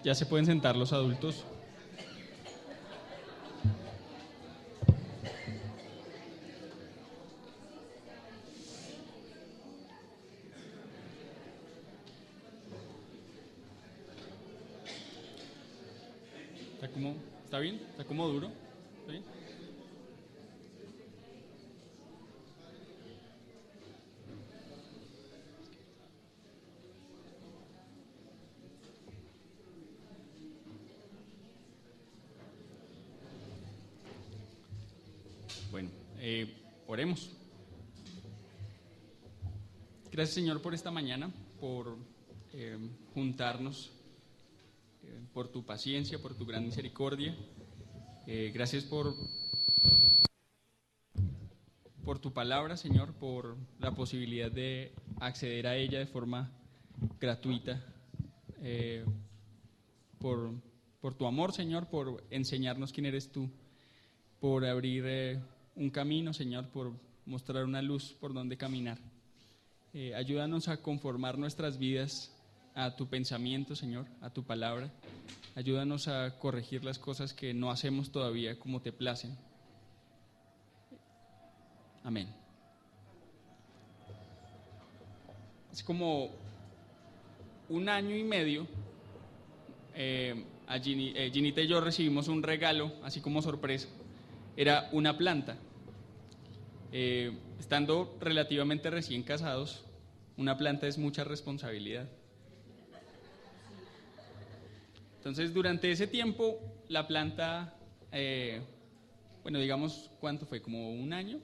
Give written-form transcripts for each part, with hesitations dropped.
Ya se pueden sentar los adultos. ¿Está bien? ¿Está como duro? ¿Está bien? Bueno, oremos. Gracias, Señor, por esta mañana, por juntarnos, por tu paciencia, por tu gran misericordia. Gracias por tu palabra, Señor, por la posibilidad de acceder a ella de forma gratuita, por tu amor, Señor, por enseñarnos quién eres tú, por abrir un camino, Señor, por mostrar una luz por donde caminar. Ayúdanos a conformar nuestras vidas a tu pensamiento, Señor, a tu palabra. Ayúdanos a corregir las cosas que no hacemos todavía como te placen. Amén. Es como un año y medio, Ginita y yo recibimos un regalo, así como sorpresa. Era una planta. Estando relativamente recién casados, una planta es mucha responsabilidad. Entonces, durante ese tiempo, la planta, digamos, ¿cuánto fue? ¿Como un año?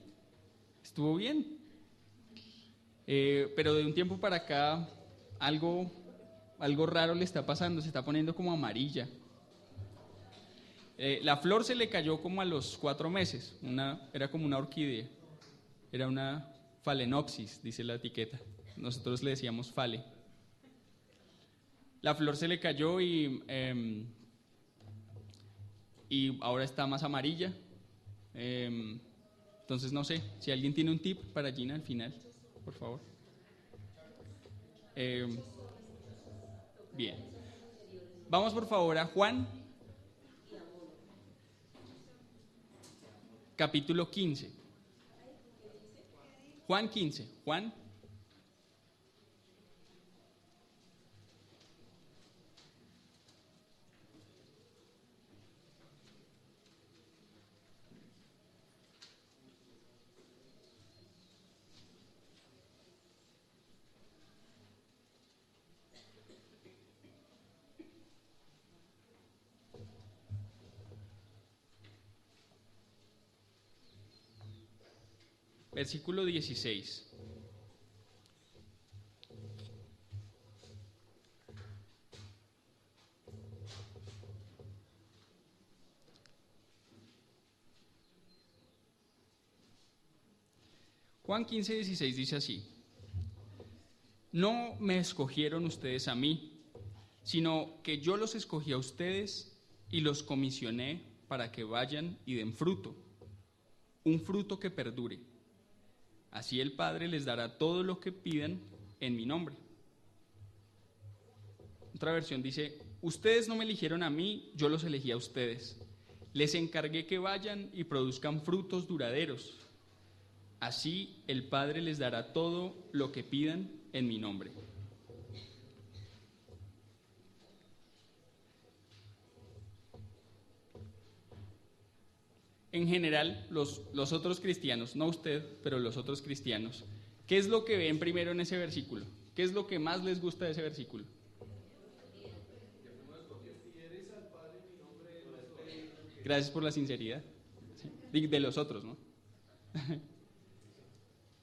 Estuvo bien. Pero de un tiempo para acá, algo raro le está pasando, se está poniendo como amarilla. La flor se le cayó como a los 4 meses, era como una orquídea, era una phalaenopsis, dice la etiqueta, nosotros le decíamos phale. La flor se le cayó y ahora está más amarilla. Entonces no sé, si alguien tiene un tip para Gina al final, por favor. Bien. Vamos por favor a Juan, capítulo 15. Juan 15. Juan. Versículo 16. Juan 15, 16 dice así: No me escogieron ustedes a mí, sino que yo los escogí a ustedes y los comisioné para que vayan y den fruto, un fruto que perdure. Así el Padre les dará todo lo que pidan en mi nombre. Otra versión dice: Ustedes no me eligieron a mí, yo los elegí a ustedes. Les encargué que vayan y produzcan frutos duraderos. Así el Padre les dará todo lo que pidan en mi nombre. En general, los otros cristianos, no usted, pero los otros cristianos, ¿qué es lo que ven primero en ese versículo? ¿Qué es lo que más les gusta de ese versículo? Gracias por la sinceridad. Sí, de los otros, ¿no?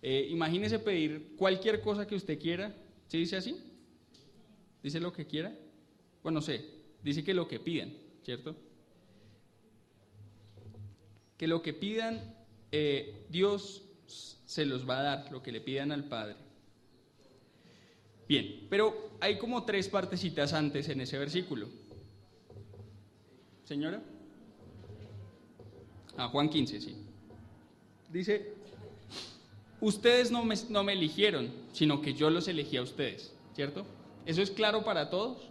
Imagínese pedir cualquier cosa que usted quiera. ¿Sí dice así? ¿Dice lo que quiera? Bueno, no sé. Dice que lo que pidan, ¿cierto? Que lo que pidan, Dios se los va a dar, lo que le pidan al Padre. Bien, pero hay como 3 partecitas antes en ese versículo. ¿Señora? Juan 15, sí. Dice: Ustedes no me eligieron, sino que yo los elegí a ustedes, ¿cierto? ¿Eso es claro para todos?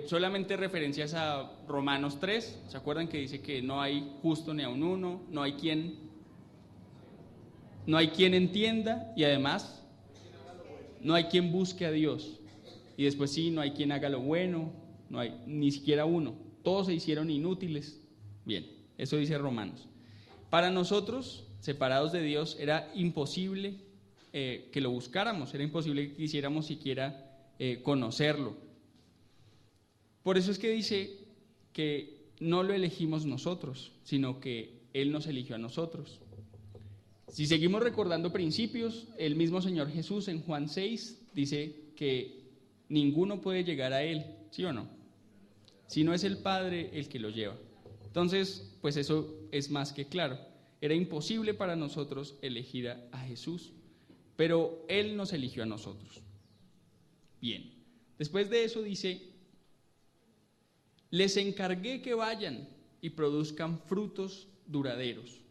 solamente referencias a Romanos 3, ¿se acuerdan que dice que no hay justo ni aun uno, no hay quien entienda y además no hay quien busque a Dios? Y después sí, no hay quien haga lo bueno, no hay ni siquiera uno, todos se hicieron inútiles. Bien, eso dice Romanos. Para nosotros, separados de Dios, era imposible que lo buscáramos, era imposible que quisiéramos siquiera conocerlo. Por eso es que dice que no lo elegimos nosotros, sino que Él nos eligió a nosotros. Si seguimos recordando principios, el mismo Señor Jesús en Juan 6 dice que ninguno puede llegar a Él, ¿sí o no? Si no es el Padre el que lo lleva. Entonces, pues eso es más que claro. Era imposible para nosotros elegir a Jesús, pero Él nos eligió a nosotros. Bien, después de eso dice: les encargué que vayan y produzcan frutos duraderos.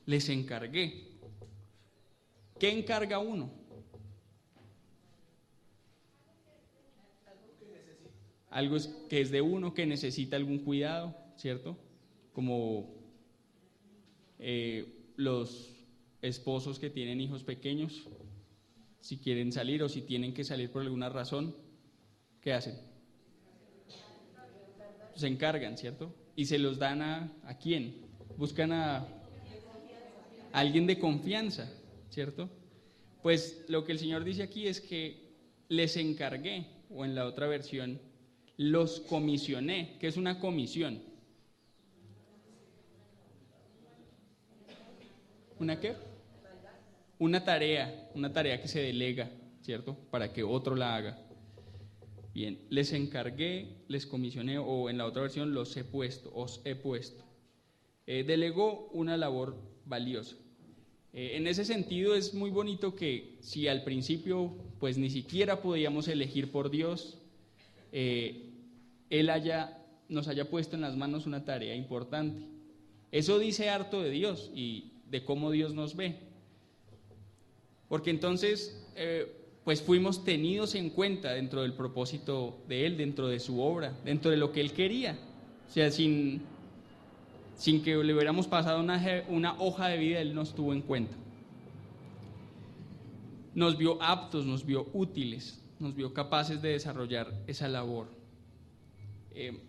Les encargué. ¿Qué encarga uno? Algo que es de uno, que necesita algún cuidado, ¿cierto? Como los esposos que tienen hijos pequeños, si quieren salir o si tienen que salir por alguna razón, ¿qué hacen? Se encargan, ¿cierto? Y se los dan ¿a quién? Buscan a alguien de confianza, ¿cierto? Pues lo que el Señor dice aquí es que les encargué, o en la otra versión, los comisioné. ¿Qué es una comisión? ¿Una qué? Una tarea que se delega, ¿cierto? Para que otro la haga. Bien, les encargué, les comisioné, o en la otra versión, los he puesto, os he puesto. Delegó una labor valiosa. En ese sentido es muy bonito que si al principio pues ni siquiera podíamos elegir por Dios, Él nos haya puesto en las manos una tarea importante. Eso dice harto de Dios y de cómo Dios nos ve. Porque entonces pues fuimos tenidos en cuenta dentro del propósito de Él, dentro de su obra, dentro de lo que Él quería. O sea, sin que le hubiéramos pasado una hoja de vida, Él nos tuvo en cuenta. Nos vio aptos, nos vio útiles, nos vio capaces de desarrollar esa labor.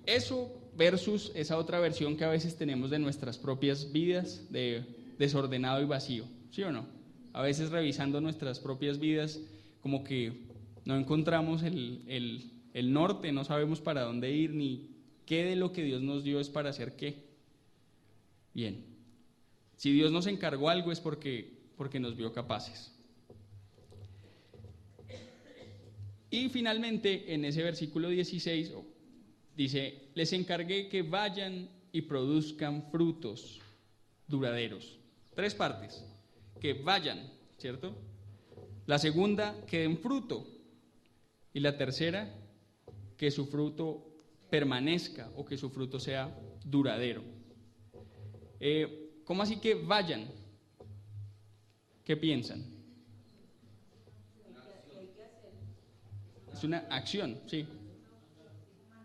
Eso versus esa otra versión que a veces tenemos de nuestras propias vidas, de desordenado y vacío, ¿sí o no? A veces revisando nuestras propias vidas, como que no encontramos el norte, no sabemos para dónde ir, ni qué de lo que Dios nos dio es para hacer qué. Bien, si Dios nos encargó algo es porque nos vio capaces. Y finalmente, en ese versículo 16, dice: les encargué que vayan y produzcan frutos duraderos. 3 partes, que vayan, ¿cierto? La segunda, que den fruto. Y la tercera, que su fruto permanezca o que su fruto sea duradero. ¿Cómo así que vayan? ¿Qué piensan? Es una acción, sí.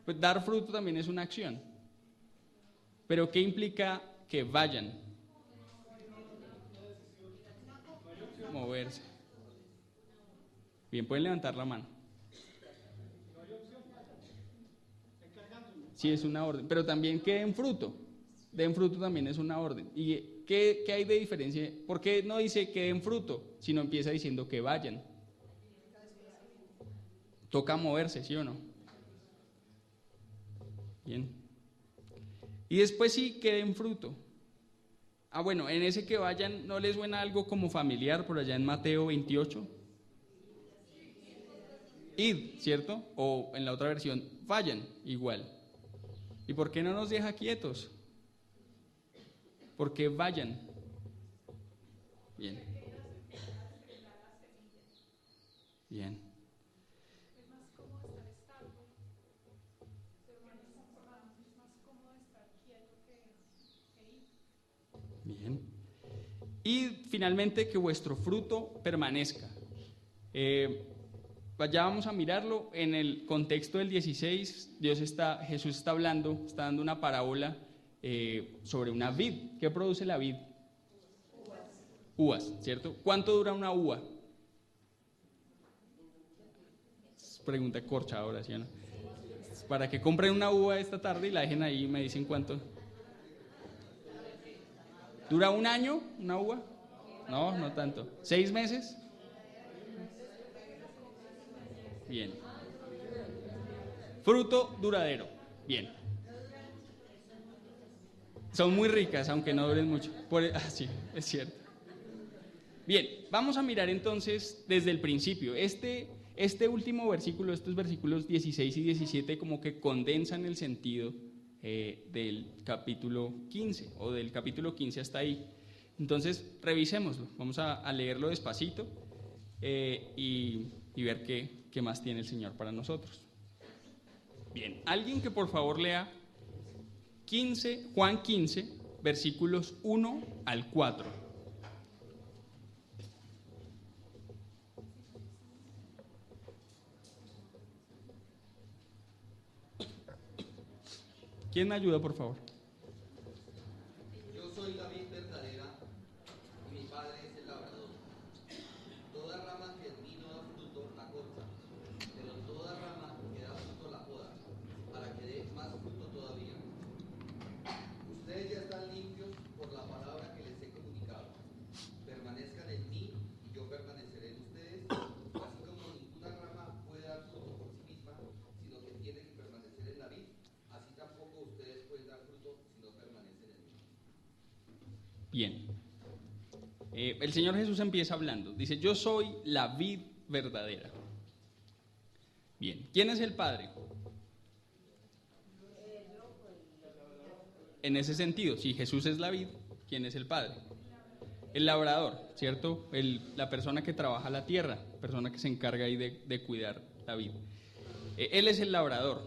Pues dar fruto también es una acción. Pero ¿qué implica que vayan? Moverse. Bien, pueden levantar la mano. Sí, es una orden. Pero también que den fruto. Den fruto también es una orden. ¿Y qué hay de diferencia? ¿Por qué no dice que den fruto, sino empieza diciendo que vayan? Toca moverse, ¿sí o no? Bien. Y después sí, que den fruto. Bueno, en ese que vayan, ¿no les suena algo como familiar por allá en Mateo 28? Id, ¿cierto? O en la otra versión, vayan, igual. ¿Y por qué no nos deja quietos? Porque vayan. Bien. Bien. Bien. Y finalmente que vuestro fruto permanezca. ya vamos a mirarlo en el contexto del 16. Jesús está hablando, está dando una parábola sobre una vid. ¿Qué produce la vid? Uvas, ¿cierto? ¿Cuánto dura una uva? Pregunta corchadora, ¿sí o no? Para que compren una uva esta tarde y la dejen ahí y me dicen cuánto. ¿Dura un año una uva? No, no tanto. ¿6 meses? Bien. Fruto duradero. Bien. Son muy ricas, aunque no duren mucho. Sí, es cierto. Bien, vamos a mirar entonces desde el principio. Este último versículo, estos versículos 16 y 17 como que condensan el sentido del capítulo 15 o del capítulo 15 hasta ahí. Entonces, revisémoslo. Vamos a leerlo despacito y ver qué más tiene el Señor para nosotros. Bien, alguien que por favor lea Juan 15, versículos 1 al 4. ¿Quién me ayuda, por favor? Yo soy la vid verdadera y mi padre es el labrador. Toda rama que en mí no da fruto la corta, pero toda rama que da fruto la poda, para que dé más fruto todavía. Ustedes ya están limpios por la palabra que les he comunicado. Permanezcan en mí y yo permaneceré en ustedes, así como ninguna rama puede dar fruto por sí misma, sino que tiene que permanecer en la vid. Así tampoco ustedes pueden dar fruto si no permanecen en mí. Bien. El Señor Jesús empieza hablando. Dice, yo soy la vid verdadera. Bien. ¿Quién es el Padre? En ese sentido, si Jesús es la vid, ¿quién es el Padre? El labrador, ¿cierto? La persona que trabaja la tierra, persona que se encarga ahí de cuidar la vid. Él es el labrador.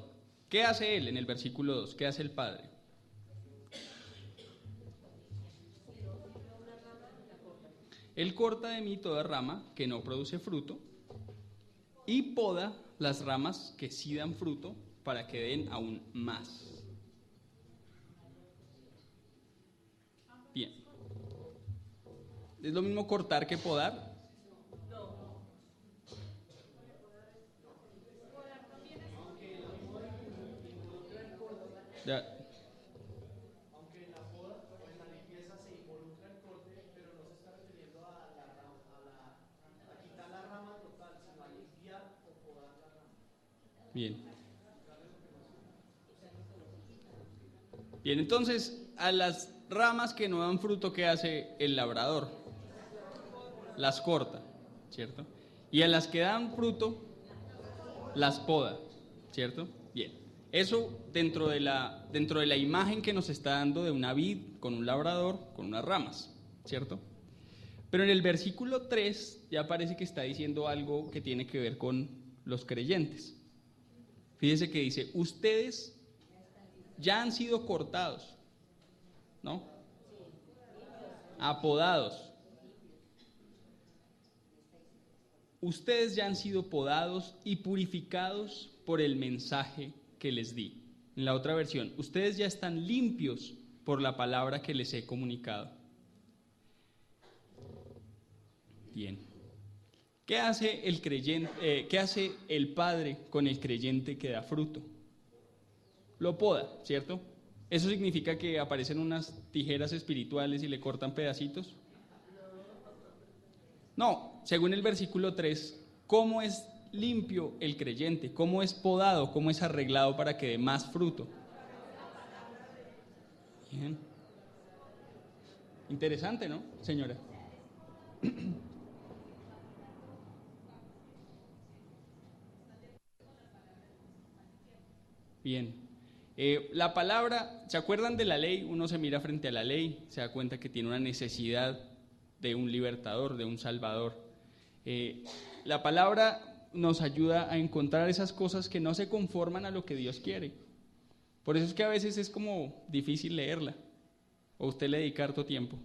¿Qué hace él en el versículo 2? ¿Qué hace el Padre? Él corta de mí toda rama que no produce fruto y poda las ramas que sí dan fruto para que den aún más. Bien. ¿Es lo mismo cortar que podar? Ya. Aunque la poda o en la limpieza se involucra el corte, pero no se está refiriendo a quitar la rama total, sino a limpiar o podar la rama. Bien. Bien, entonces, a las ramas que no dan fruto, ¿qué hace el labrador? Las corta, ¿cierto? Y a las que dan fruto, las poda, ¿cierto? Bien. Eso dentro de la imagen que nos está dando de una vid con un labrador, con unas ramas, ¿cierto? Pero en el versículo 3 ya parece que está diciendo algo que tiene que ver con los creyentes. Fíjense que dice, ustedes ya han sido cortados, ¿no? Apodados. Ustedes ya han sido podados y purificados por el mensaje que les di. En la otra versión, ustedes ya están limpios por la palabra que les he comunicado. Bien. ¿Qué hace el creyente? ¿Qué hace el Padre con el creyente que da fruto? Lo poda, ¿cierto? ¿Eso significa que aparecen unas tijeras espirituales y le cortan pedacitos? No, según el versículo 3, ¿cómo es limpio el creyente? ¿Cómo es podado? ¿Cómo es arreglado para que dé más fruto? Bien. Interesante, ¿no, señora? Bien. La palabra, ¿se acuerdan de la ley? Uno se mira frente a la ley, se da cuenta que tiene una necesidad de un libertador, de un salvador. La palabra nos ayuda a encontrar esas cosas que no se conforman a lo que Dios quiere. Por eso es que a veces es como difícil leerla, o usted le dedica harto tiempo,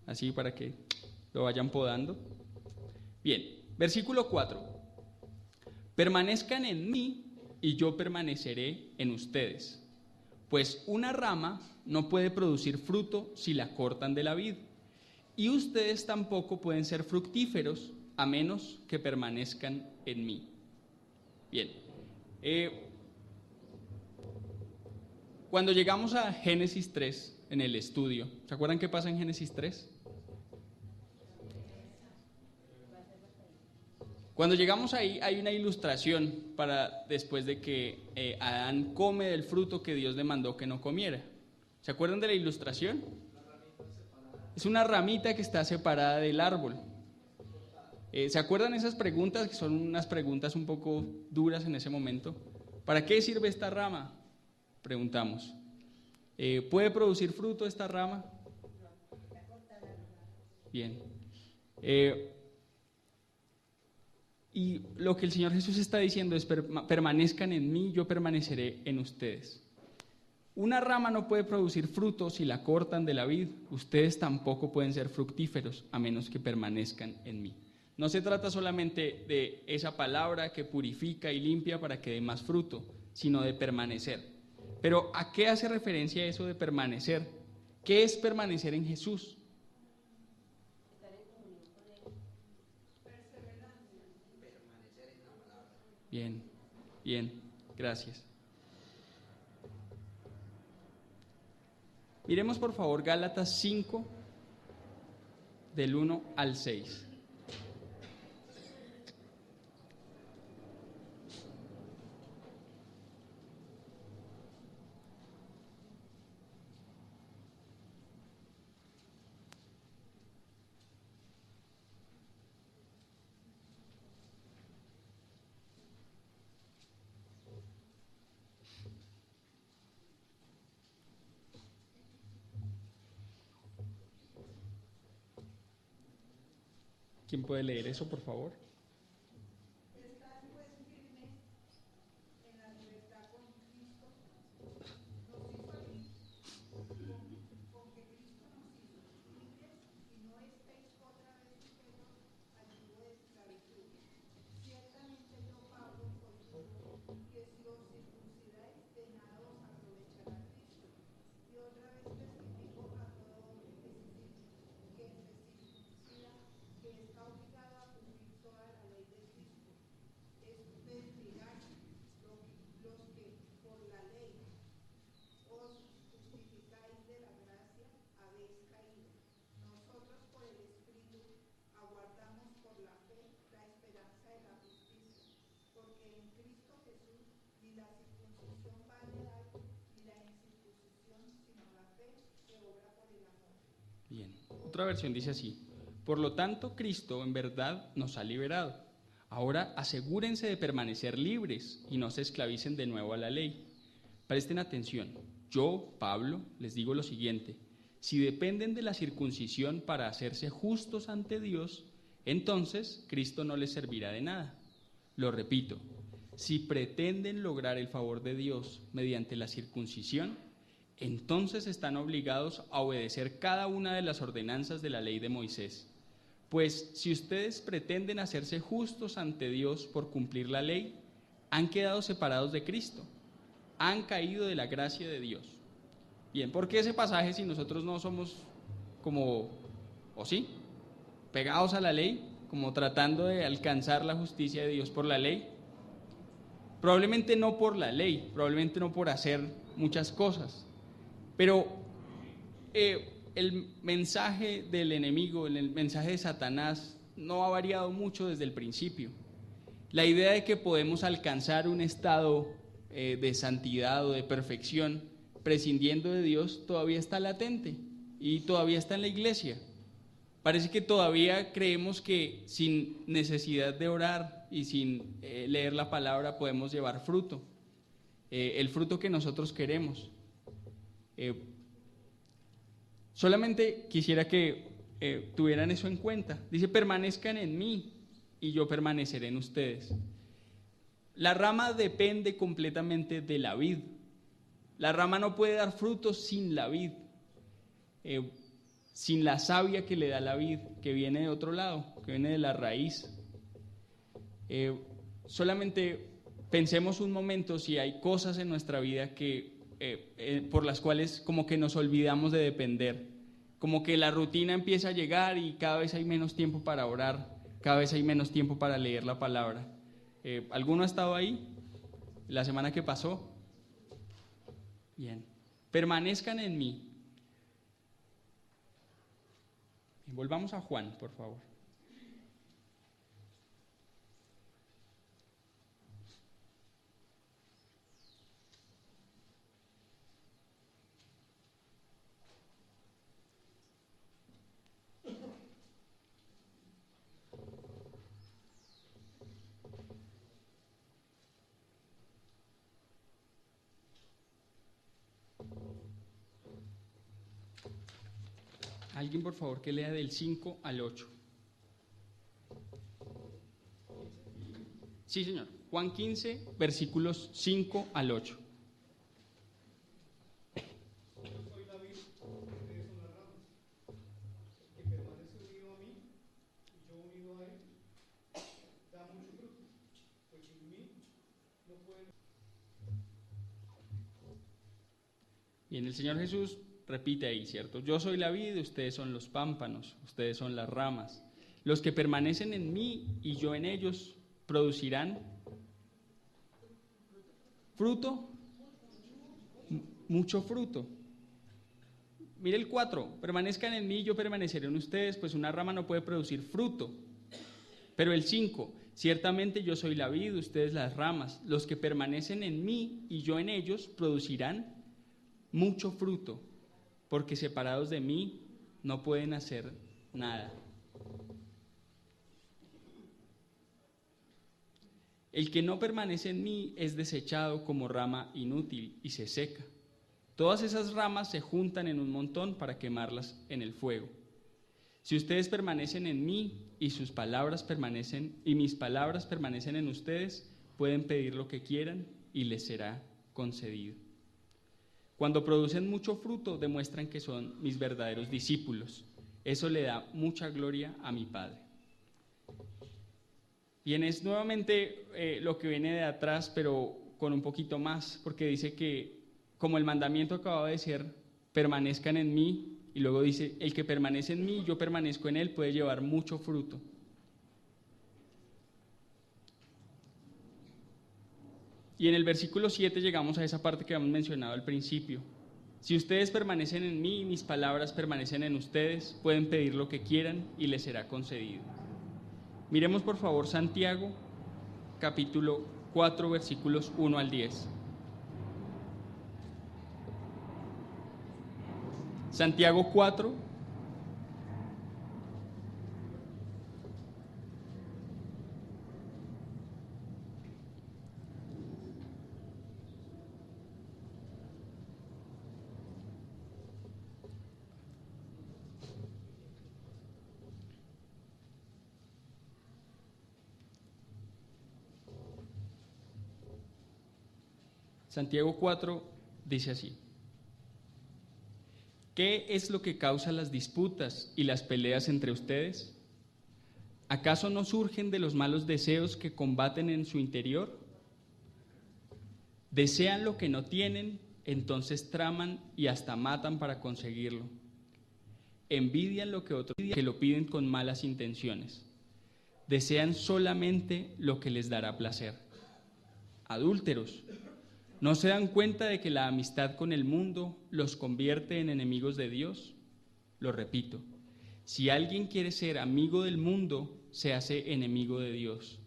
así para que lo vayan podando. Bien, versículo 4. Permanezcan en mí y yo permaneceré en ustedes. Pues una rama no puede producir fruto si la cortan de la vid, y ustedes tampoco pueden ser fructíferos a menos que permanezcan en mí. Bien, cuando llegamos a Génesis 3 en el estudio, ¿se acuerdan qué pasa en Génesis 3? Cuando llegamos ahí hay una ilustración para después de que Adán come del fruto que Dios le mandó que no comiera. ¿Se acuerdan de la ilustración? Es una ramita que está separada del árbol. ¿Se acuerdan esas preguntas que son unas preguntas un poco duras en ese momento? ¿Para qué sirve esta rama? Preguntamos. ¿Puede producir fruto esta rama? Bien. Y lo que el Señor Jesús está diciendo es: permanezcan en mí, yo permaneceré en ustedes. Una rama no puede producir fruto si la cortan de la vid. Ustedes tampoco pueden ser fructíferos a menos que permanezcan en mí. No se trata solamente de esa palabra que purifica y limpia para que dé más fruto, sino de permanecer. Pero ¿a qué hace referencia eso de permanecer? ¿Qué es permanecer en Jesús? Bien, bien, gracias. Miremos por favor Gálatas 5, del 1 al 6. ¿Quién puede leer eso, por favor? Estad pues firmes en la libertad con Cristo, nos hizo libres, con que Cristo nos hizo libres, y no estéis otra vez sujetos al yugo de esclavitud. Ciertamente yo, Pablo, os digo que si os circuncidáis, de nada os aprovechará Cristo. Y otra vez testifico a todo hombre que se circuncida, que está obligado a cumplir toda la ley de Cristo. Es mentir los que por la ley os justificáis de la gracia, habéis caído. Nosotros por el Espíritu aguardamos por la fe la esperanza de la justicia, porque en Cristo Jesús ni la circuncisión vale algo, ni la incircuncisión, sino la fe que obra por el amor. Bien, otra versión dice así: por lo tanto, Cristo en verdad nos ha liberado. Ahora asegúrense de permanecer libres y no se esclavicen de nuevo a la ley. Presten atención. Yo, Pablo, les digo lo siguiente: si dependen de la circuncisión para hacerse justos ante Dios, entonces Cristo no les servirá de nada. Lo repito, si pretenden lograr el favor de Dios mediante la circuncisión, entonces están obligados a obedecer cada una de las ordenanzas de la ley de Moisés. Pues si ustedes pretenden hacerse justos ante Dios por cumplir la ley, han quedado separados de Cristo, han caído de la gracia de Dios. Bien, ¿por qué ese pasaje si nosotros no somos como, o sí, pegados a la ley, como tratando de alcanzar la justicia de Dios por la ley? Probablemente no por la ley, probablemente no por hacer muchas cosas, pero el mensaje del enemigo, el mensaje de Satanás no ha variado mucho desde el principio. La idea de que podemos alcanzar un estado de santidad o de perfección prescindiendo de Dios todavía está latente y todavía está en la iglesia. Parece que todavía creemos que sin necesidad de orar y sin leer la palabra podemos llevar fruto, el fruto que nosotros queremos. Solamente quisiera que tuvieran eso en cuenta. Dice: permanezcan en mí y yo permaneceré en ustedes. La rama depende completamente de la vid. La rama no puede dar frutos sin la vid, sin la savia que le da la vid, que viene de otro lado, que viene de la raíz. solamente pensemos un momento si hay cosas en nuestra vida que, por las cuales como que nos olvidamos de depender, como que la rutina empieza a llegar y cada vez hay menos tiempo para orar, cada vez hay menos tiempo para leer la palabra. ¿Alguno ha estado ahí la semana que pasó? Bien. Permanezcan en mí. Volvamos a Juan, por favor. Alguien, por favor, que lea del 5 al 8. Sí, señor. Juan 15, versículos 5 al 8. Yo soy la vid, ustedes son las ramas. El que permanece unido a mí y yo unido a él, da mucho fruto, pues sin mí no pueden. Bien, el Señor Jesús repite ahí, ¿cierto? Yo soy la vid, ustedes son los pámpanos, ustedes son las ramas. Los que permanecen en mí y yo en ellos producirán fruto, mucho fruto. Mire el 4, permanezcan en mí y yo permaneceré en ustedes, pues una rama no puede producir fruto. Pero el 5, ciertamente yo soy la vid, ustedes las ramas. Los que permanecen en mí y yo en ellos producirán mucho fruto, porque separados de mí no pueden hacer nada. El que no permanece en mí es desechado como rama inútil y se seca. Todas esas ramas se juntan en un montón para quemarlas en el fuego. Si ustedes permanecen en mí y mis palabras permanecen en ustedes, pueden pedir lo que quieran y les será concedido. Cuando producen mucho fruto, demuestran que son mis verdaderos discípulos. Eso le da mucha gloria a mi Padre. Bien, es nuevamente lo que viene de atrás, pero con un poquito más, porque dice que, como el mandamiento acababa de ser, permanezcan en mí, y luego dice, el que permanece en mí, yo permanezco en él, puede llevar mucho fruto. Y en el versículo 7 llegamos a esa parte que habíamos mencionado al principio. Si ustedes permanecen en mí y mis palabras permanecen en ustedes, pueden pedir lo que quieran y les será concedido. Miremos por favor Santiago, capítulo 4, versículos 1 al 10. Santiago 4. Santiago 4 dice así: ¿qué es lo que causa las disputas y las peleas entre ustedes? ¿Acaso no surgen de los malos deseos que combaten en su interior? Desean lo que no tienen, entonces traman y hasta matan para conseguirlo. Envidian lo que otros que lo piden con malas intenciones. Desean solamente lo que les dará placer. Adúlteros, ¿no se dan cuenta de que la amistad con el mundo los convierte en enemigos de Dios? Lo repito, si alguien quiere ser amigo del mundo, se hace enemigo de Dios.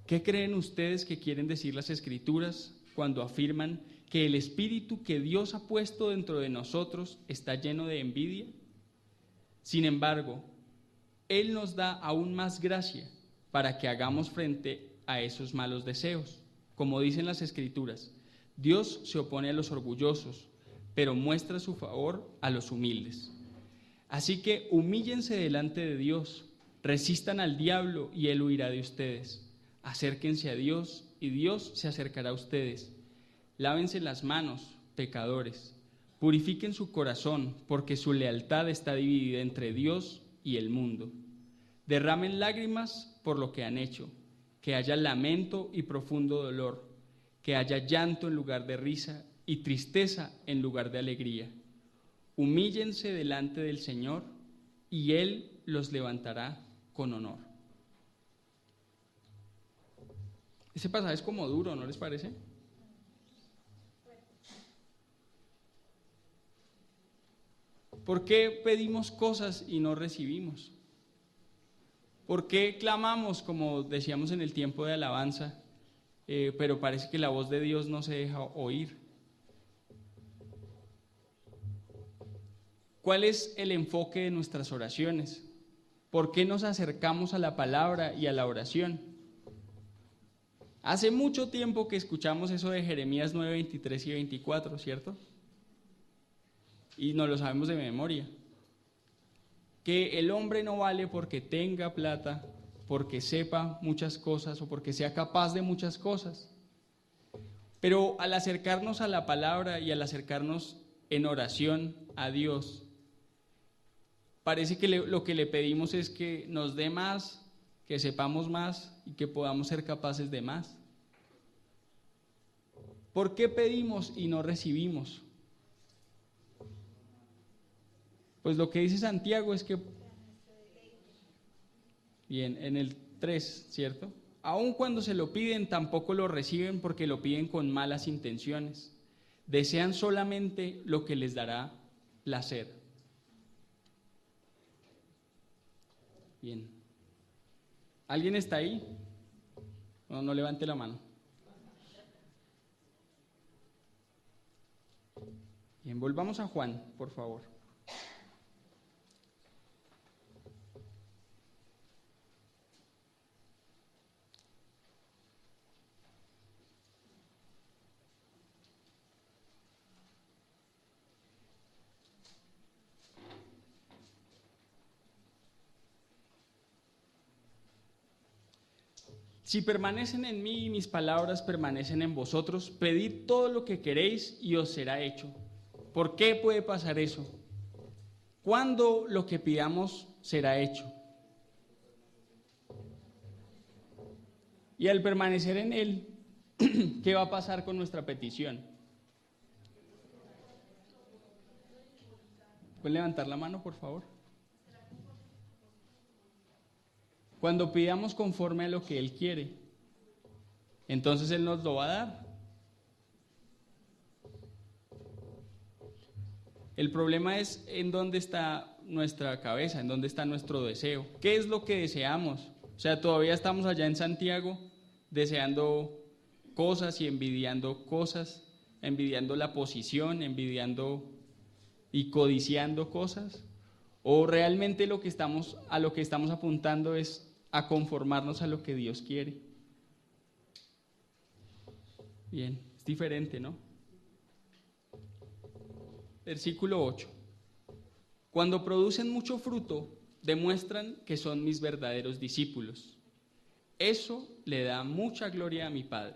¿Qué creen ustedes que quieren decir las Escrituras cuando afirman que el espíritu que Dios ha puesto dentro de nosotros está lleno de envidia? Sin embargo, Él nos da aún más gracia para que hagamos frente a esos malos deseos. Como dicen las Escrituras, Dios se opone a los orgullosos, pero muestra su favor a los humildes. Así que humíllense delante de Dios, resistan al diablo y él huirá de ustedes. Acérquense a Dios y Dios se acercará a ustedes. Lávense las manos, pecadores. Purifiquen su corazón, porque su lealtad está dividida entre Dios y el mundo. Derramen lágrimas por lo que han hecho que haya lamento y profundo dolor, que haya llanto en lugar de risa y tristeza en lugar de alegría. Humíllense delante del Señor y Él los levantará con honor. Ese pasaje es como duro, ¿no les parece? ¿Por qué pedimos cosas y no recibimos? ¿Por qué clamamos, como decíamos en el tiempo de alabanza, pero parece que la voz de Dios no se deja oír? ¿Cuál es el enfoque de nuestras oraciones? ¿Por qué nos acercamos a la palabra y a la oración? Hace mucho tiempo que escuchamos eso de Jeremías 9, 23 y 24, ¿cierto? Y nos lo sabemos de memoria. Que el hombre no vale porque tenga plata, porque sepa muchas cosas o porque sea capaz de muchas cosas. Pero al acercarnos a la palabra y al acercarnos en oración a Dios, parece que lo que le pedimos es que nos dé más, que sepamos más y que podamos ser capaces de más. ¿Por qué pedimos y no recibimos? Pues lo que dice Santiago es que, bien, en el 3, ¿cierto? Aun cuando se lo piden, tampoco lo reciben porque lo piden con malas intenciones. Desean solamente lo que les dará placer. Bien. ¿Alguien está ahí? No levante la mano. Bien, volvamos a Juan, por favor. Si permanecen en mí y mis palabras permanecen en vosotros, pedid todo lo que queréis y os será hecho. ¿Por qué puede pasar eso? ¿Cuándo lo que pidamos será hecho? Y al permanecer en Él, ¿qué va a pasar con nuestra petición? ¿Pueden levantar la mano, por favor? Cuando pidamos conforme a lo que Él quiere, entonces Él nos lo va a dar. El problema es en dónde está nuestra cabeza, en dónde está nuestro deseo. ¿Qué es lo que deseamos? O sea, todavía estamos allá en Santiago deseando cosas y envidiando cosas, envidiando la posición, envidiando y codiciando cosas. ¿O realmente a lo que estamos apuntando es a conformarnos a lo que Dios quiere? Bien, es diferente, ¿no? Versículo 8. Cuando producen mucho fruto, demuestran que son mis verdaderos discípulos. Eso le da mucha gloria a mi Padre.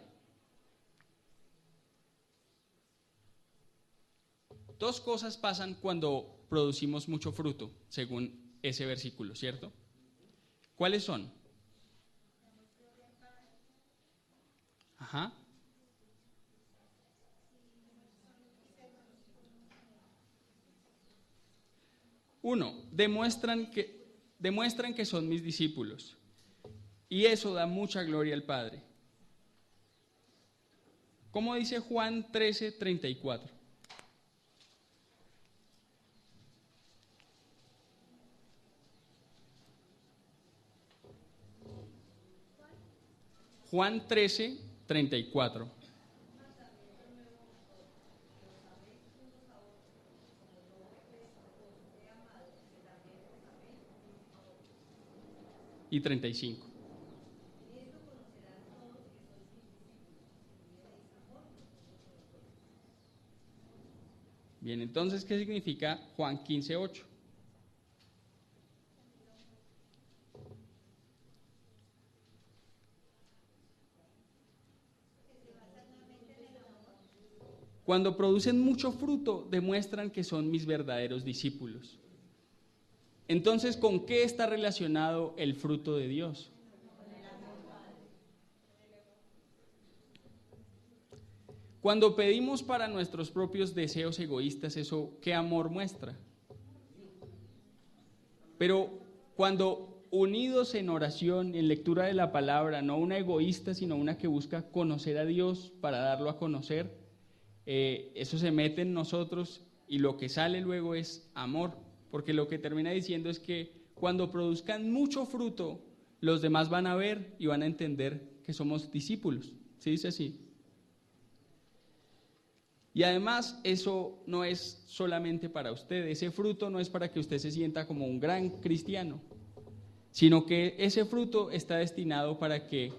Dos cosas pasan cuando producimos mucho fruto, según ese versículo, ¿cierto? ¿Cuáles son? Ajá. Uno, demuestran que son mis discípulos. Y eso da mucha gloria al Padre. ¿Cómo dice Juan 13, 34? Juan 13, 34. Y 35. Bien, entonces, ¿qué significa Juan 15, 8? Cuando producen mucho fruto, demuestran que son mis verdaderos discípulos. Entonces, ¿con qué está relacionado el fruto de Dios? Cuando pedimos para nuestros propios deseos egoístas, ¿eso qué amor muestra? Pero cuando unidos en oración, en lectura de la palabra, no una egoísta, sino una que busca conocer a Dios para darlo a conocer, eso se mete en nosotros y lo que sale luego es amor, porque lo que termina diciendo es que cuando produzcan mucho fruto, los demás van a ver y van a entender que somos discípulos. ¿Sí dice así? Y además eso no es solamente para usted, ese fruto no es para que usted se sienta como un gran cristiano, sino que ese fruto está destinado para que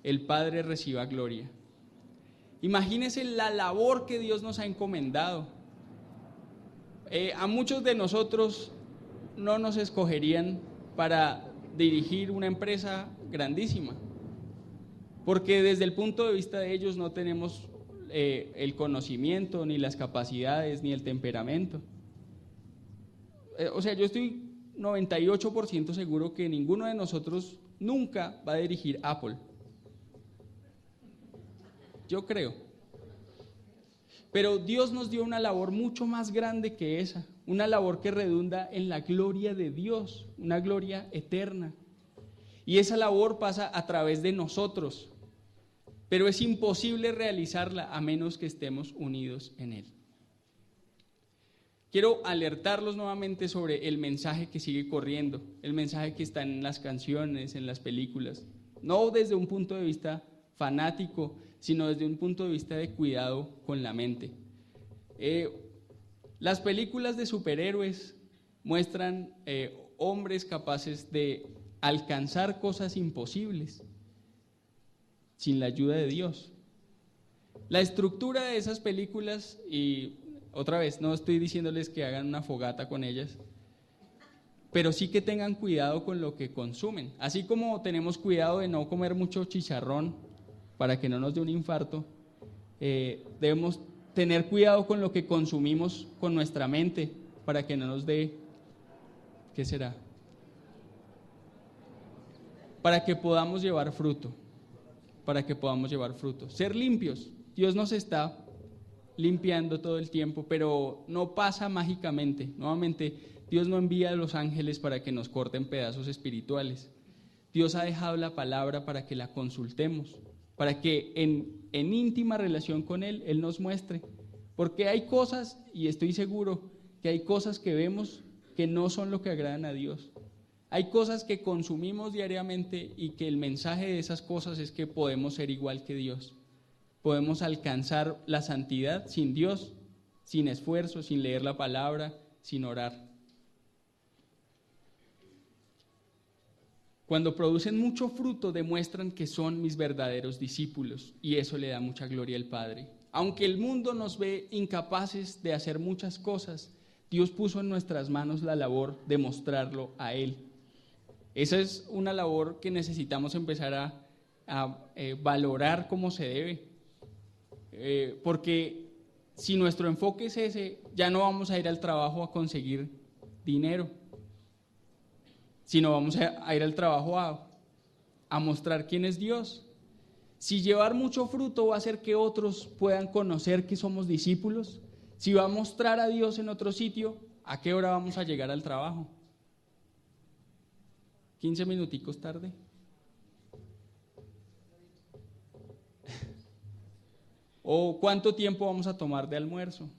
el Padre reciba gloria. Imagínese la labor que Dios nos ha encomendado. A muchos de nosotros no nos escogerían para dirigir una empresa grandísima, porque desde el punto de vista de ellos no tenemos el conocimiento, ni las capacidades, ni el temperamento. O sea, yo estoy 98% seguro que ninguno de nosotros nunca va a dirigir Apple. Yo creo. Pero Dios nos dio una labor mucho más grande que esa, una labor que redunda en la gloria de Dios, una gloria eterna. Y esa labor pasa a través de nosotros, pero es imposible realizarla a menos que estemos unidos en Él. Quiero alertarlos nuevamente sobre el mensaje que sigue corriendo, el mensaje que está en las canciones, en las películas, no desde un punto de vista fanático, sino desde un punto de vista de cuidado con la mente. Las películas de superhéroes muestran hombres capaces de alcanzar cosas imposibles sin la ayuda de Dios. La estructura de esas películas, y otra vez, no estoy diciéndoles que hagan una fogata con ellas, pero sí que tengan cuidado con lo que consumen. Así como tenemos cuidado de no comer mucho chicharrón para que no nos dé un infarto, debemos tener cuidado con lo que consumimos con nuestra mente para que no nos dé, ¿qué será? Para que podamos llevar fruto. Para que podamos llevar fruto. Ser limpios. Dios nos está limpiando todo el tiempo, pero no pasa mágicamente. Nuevamente, Dios no envía a los ángeles para que nos corten pedazos espirituales. Dios ha dejado la palabra para que la consultemos, para que en íntima relación con Él, Él nos muestre. Porque hay cosas, y estoy seguro que hay cosas que vemos que no son lo que agradan a Dios. Hay cosas que consumimos diariamente y que el mensaje de esas cosas es que podemos ser igual que Dios. Podemos alcanzar la santidad sin Dios, sin esfuerzo, sin leer la palabra, sin orar. Cuando producen mucho fruto, demuestran que son mis verdaderos discípulos y eso le da mucha gloria al Padre. Aunque el mundo nos ve incapaces de hacer muchas cosas, Dios puso en nuestras manos la labor de mostrarlo a Él. Esa es una labor que necesitamos empezar a valorar como se debe, porque si nuestro enfoque es ese, ya no vamos a ir al trabajo a conseguir dinero, sino vamos a ir al trabajo a mostrar quién es Dios. Si llevar mucho fruto va a hacer que otros puedan conocer que somos discípulos, si va a mostrar a Dios en otro sitio, ¿a qué hora vamos a llegar al trabajo? 15 minuticos tarde. ¿O cuánto tiempo vamos a tomar de almuerzo?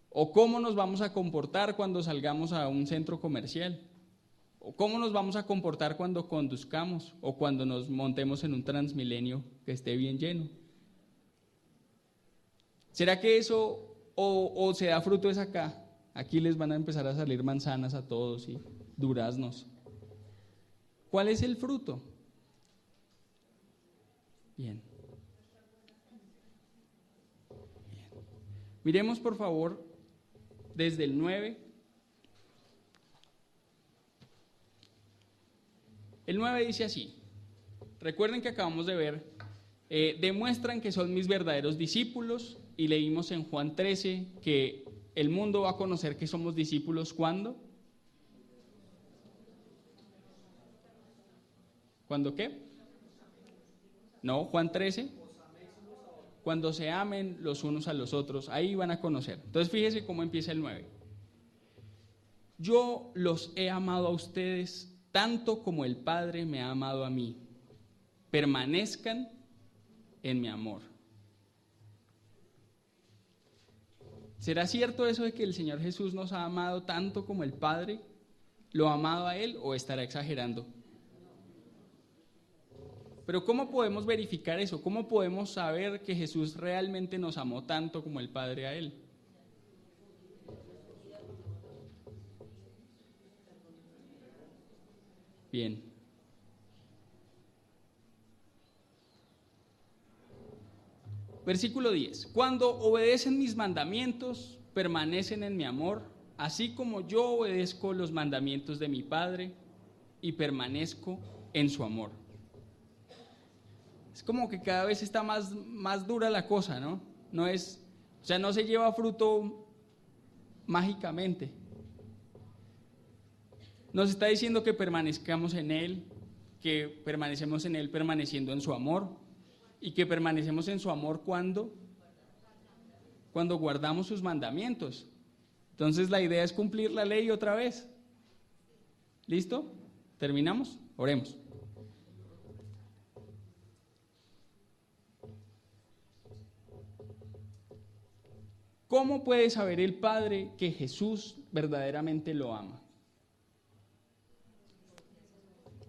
¿O cómo nos vamos a comportar cuando salgamos a un centro comercial? ¿O cómo nos vamos a comportar cuando conduzcamos o cuando nos montemos en un Transmilenio que esté bien lleno? ¿Será que eso o se da fruto es acá? Aquí les van a empezar a salir manzanas a todos y duraznos. ¿Cuál es el fruto? Bien. Miremos por favor desde el 9. El 9 dice así. Recuerden que acabamos de ver, demuestran que son mis verdaderos discípulos y leímos en Juan 13 que el mundo va a conocer que somos discípulos ¿cuándo? ¿Cuándo qué? No, Juan 13. Cuando se amen los unos a los otros, ahí van a conocer. Entonces fíjese cómo empieza el 9. Yo los he amado a ustedes tanto como el Padre me ha amado a mí. Permanezcan en mi amor. ¿Será cierto eso de que el Señor Jesús nos ha amado tanto como el Padre lo ha amado a Él, o estará exagerando? Pero ¿cómo podemos verificar eso? ¿Cómo podemos saber que Jesús realmente nos amó tanto como el Padre a Él? Bien. Versículo 10. Cuando obedecen mis mandamientos, permanecen en mi amor, así como yo obedezco los mandamientos de mi Padre y permanezco en su amor. Es como que cada vez está más dura la cosa, ¿no? No se lleva fruto mágicamente. Nos está diciendo que permanezcamos en Él, que permanecemos en Él permaneciendo en su amor, y que permanecemos en su amor cuando guardamos sus mandamientos. Entonces la idea es cumplir la ley otra vez. ¿Listo? ¿Terminamos? Oremos. ¿Cómo puede saber el Padre que Jesús verdaderamente lo ama?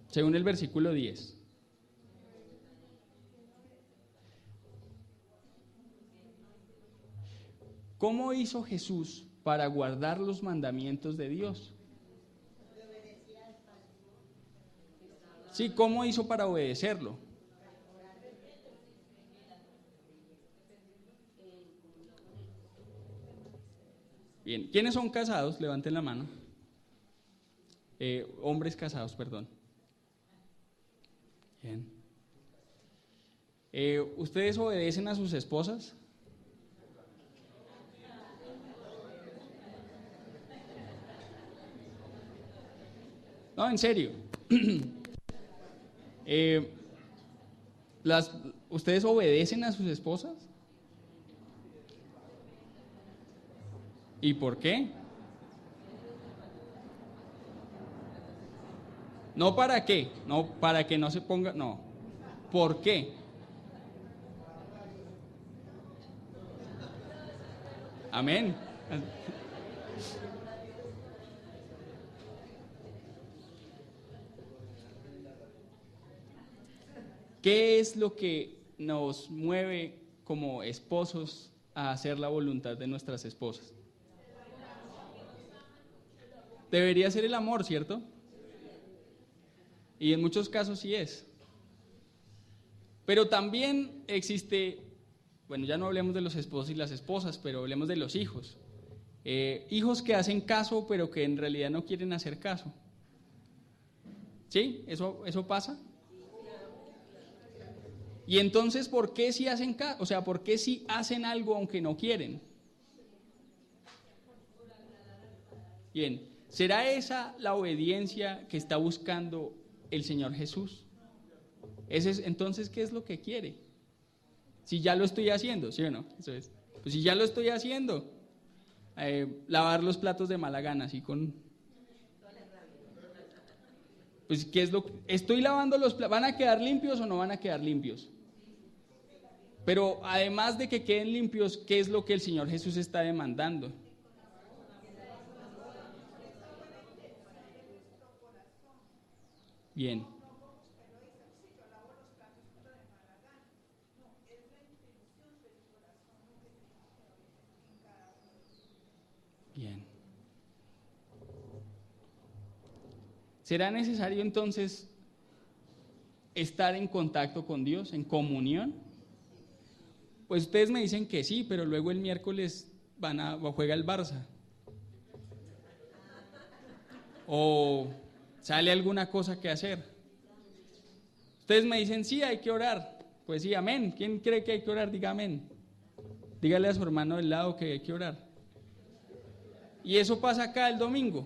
Según el versículo 10. ¿Cómo hizo Jesús para guardar los mandamientos de Dios? Sí, ¿cómo hizo para obedecerlo? Bien, ¿quiénes son casados? Levanten la mano. Hombres casados, perdón. Bien. ¿Ustedes obedecen a sus esposas? No, en serio. ¿Ustedes obedecen a sus esposas? ¿Y por qué? No para qué, no para que no se ponga, no. ¿Por qué? Amén. ¿Qué es lo que nos mueve como esposos a hacer la voluntad de nuestras esposas? Debería ser el amor, ¿cierto? Y en muchos casos sí es. Pero también existe, bueno, ya no hablemos de los esposos y las esposas, pero hablemos de los hijos. Hijos que hacen caso, pero que en realidad no quieren hacer caso. ¿Sí? ¿Eso pasa? Y entonces, ¿por qué si hacen caso? O sea, ¿por qué si hacen algo aunque no quieren? Bien, ¿será esa la obediencia que está buscando el Señor Jesús? Entonces, ¿qué es lo que quiere? Si ya lo estoy haciendo, ¿sí o no? Eso es. Pues si ya lo estoy haciendo, lavar los platos de mala gana, así con... Pues, ¿qué es lo que... Estoy lavando los platos? ¿Van a quedar limpios o no van a quedar limpios? Pero además de que queden limpios, ¿qué es lo que el Señor Jesús está demandando? Bien. Bien. ¿Será necesario entonces estar en contacto con Dios, en comunión? Pues ustedes me dicen que sí, pero luego el miércoles juega el Barça. O sale alguna cosa que hacer. Ustedes me dicen, sí, hay que orar. Pues sí, amén. ¿Quién cree que hay que orar? Diga amén. Dígale a su hermano del lado que hay que orar. Y eso pasa acá el domingo.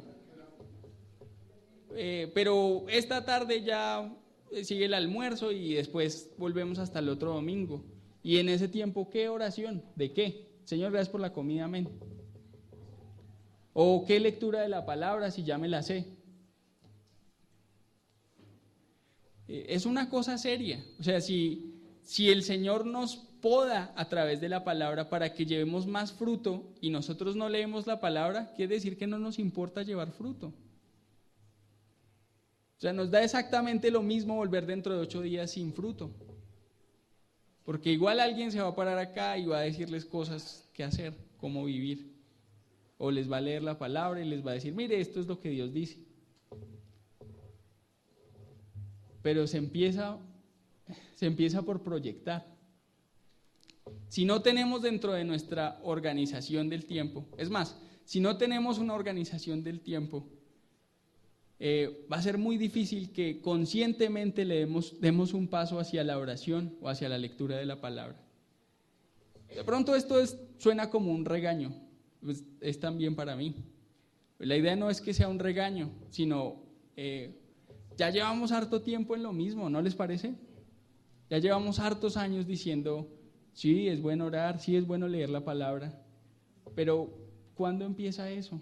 Pero esta tarde ya sigue el almuerzo y después volvemos hasta el otro domingo. Y en ese tiempo, ¿qué oración? ¿De qué? Señor, gracias por la comida, amén. ¿O qué lectura de la palabra si ya me la sé? Es una cosa seria. O sea, si el Señor nos poda a través de la palabra para que llevemos más fruto y nosotros no leemos la palabra, quiere decir que no nos importa llevar fruto. O sea, nos da exactamente lo mismo volver dentro de 8 días sin fruto. Porque igual alguien se va a parar acá y va a decirles cosas que hacer, cómo vivir. O les va a leer la palabra y les va a decir, mire, esto es lo que Dios dice. Pero se empieza por proyectar. Si no tenemos dentro de nuestra organización del tiempo, es más, si no tenemos una organización del tiempo, va a ser muy difícil que conscientemente demos un paso hacia la oración o hacia la lectura de la palabra. De pronto esto suena como un regaño, pues es también para mí. La idea no es que sea un regaño, sino ya llevamos harto tiempo en lo mismo, ¿no les parece? Ya llevamos hartos años diciendo, sí, es bueno orar, sí, es bueno leer la palabra, pero ¿cuándo empieza eso?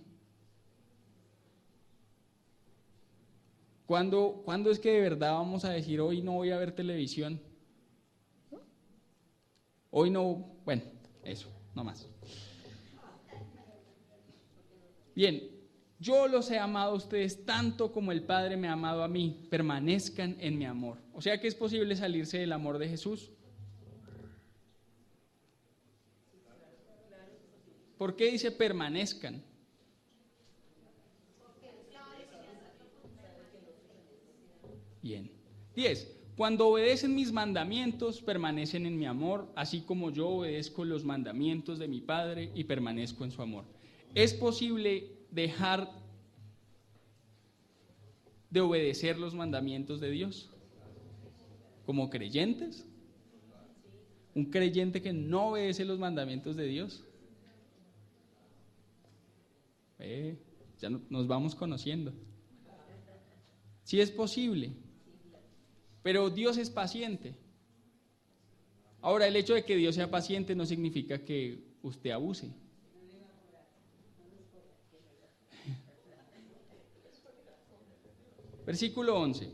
¿Cuándo es que de verdad vamos a decir, hoy no voy a ver televisión? Hoy no, bueno, eso, no más. Bien, yo los he amado a ustedes tanto como el Padre me ha amado a mí, permanezcan en mi amor. O sea que es posible salirse del amor de Jesús. ¿Por qué dice permanezcan? Bien. 10. Cuando obedecen mis mandamientos, permanecen en mi amor, así como yo obedezco los mandamientos de mi Padre y permanezco en su amor. ¿Es posible dejar de obedecer los mandamientos de Dios? ¿Como creyentes? ¿Un creyente que no obedece los mandamientos de Dios? Ya nos vamos conociendo. Sí es posible. Pero Dios es paciente. Ahora, el hecho de que Dios sea paciente no significa que usted abuse. Versículo 11.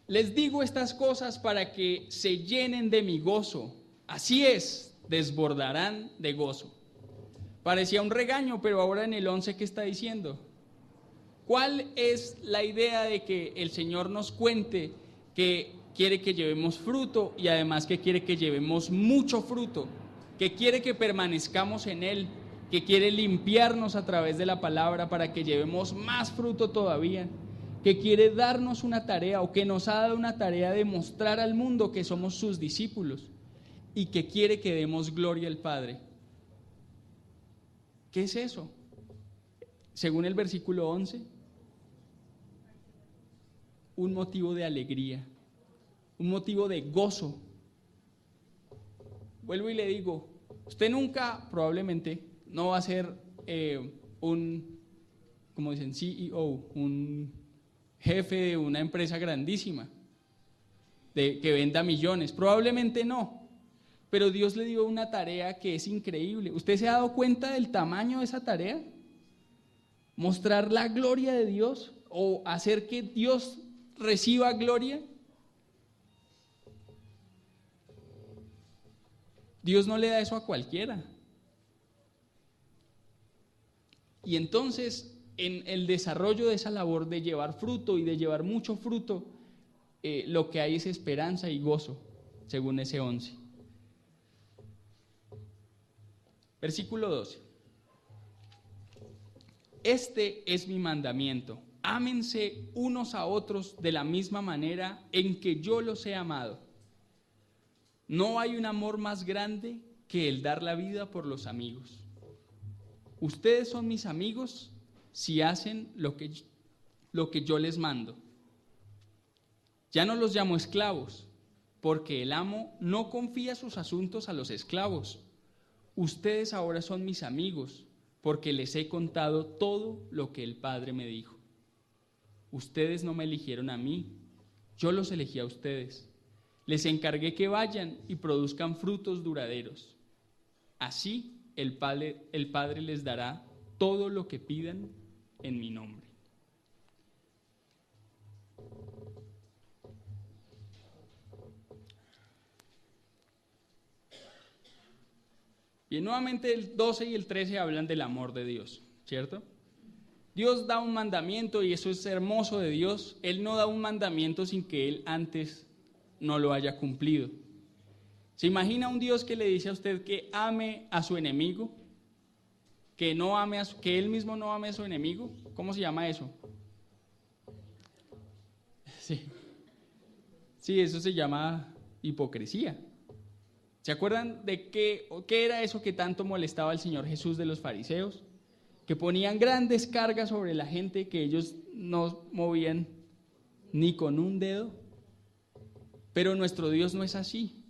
Les digo estas cosas para que se llenen de mi gozo. Así es, desbordarán de gozo. Parecía un regaño, pero ahora en el 11, ¿qué está diciendo? ¿Cuál es la idea de que el Señor nos cuente que quiere que llevemos fruto y además que quiere que llevemos mucho fruto? Que quiere que permanezcamos en Él, que quiere limpiarnos a través de la palabra para que llevemos más fruto todavía, que quiere darnos una tarea o que nos ha dado una tarea de mostrar al mundo que somos sus discípulos y que quiere que demos gloria al Padre. ¿Qué es eso? Según el versículo 11, un motivo de alegría, un motivo de gozo. Vuelvo y le digo, usted nunca probablemente no va a ser como dicen, CEO, un jefe de una empresa grandísima, que venda millones, probablemente no, pero Dios le dio una tarea que es increíble. ¿Usted se ha dado cuenta del tamaño de esa tarea? Mostrar la gloria de Dios o hacer que Dios reciba gloria. Dios no le da eso a cualquiera. Y entonces, en el desarrollo de esa labor de llevar fruto y de llevar mucho fruto, lo que hay es esperanza y gozo, según ese 11. Versículo 12. Este es mi mandamiento: ámense unos a otros de la misma manera en que yo los he amado. No hay un amor más grande que el dar la vida por los amigos. Ustedes son mis amigos si hacen lo que yo les mando. Ya no los llamo esclavos, porque el amo no confía sus asuntos a los esclavos. Ustedes ahora son mis amigos, porque les he contado todo lo que el Padre me dijo. Ustedes no me eligieron a mí, yo los elegí a ustedes. Les encargué que vayan y produzcan frutos duraderos. Así el Padre les dará todo lo que pidan en mi nombre. Y nuevamente el 12 y el 13 hablan del amor de Dios, ¿cierto? Dios da un mandamiento y eso es hermoso de Dios. Él no da un mandamiento sin que Él antes no lo haya cumplido. ¿Se imagina un Dios que le dice a usted que ame a su enemigo? Que Él mismo no ame a su enemigo. ¿Cómo se llama eso? Sí, eso se llama hipocresía. ¿Se acuerdan de qué era eso que tanto molestaba al Señor Jesús de los fariseos? Que ponían grandes cargas sobre la gente que ellos no movían ni con un dedo. Pero nuestro Dios no es así.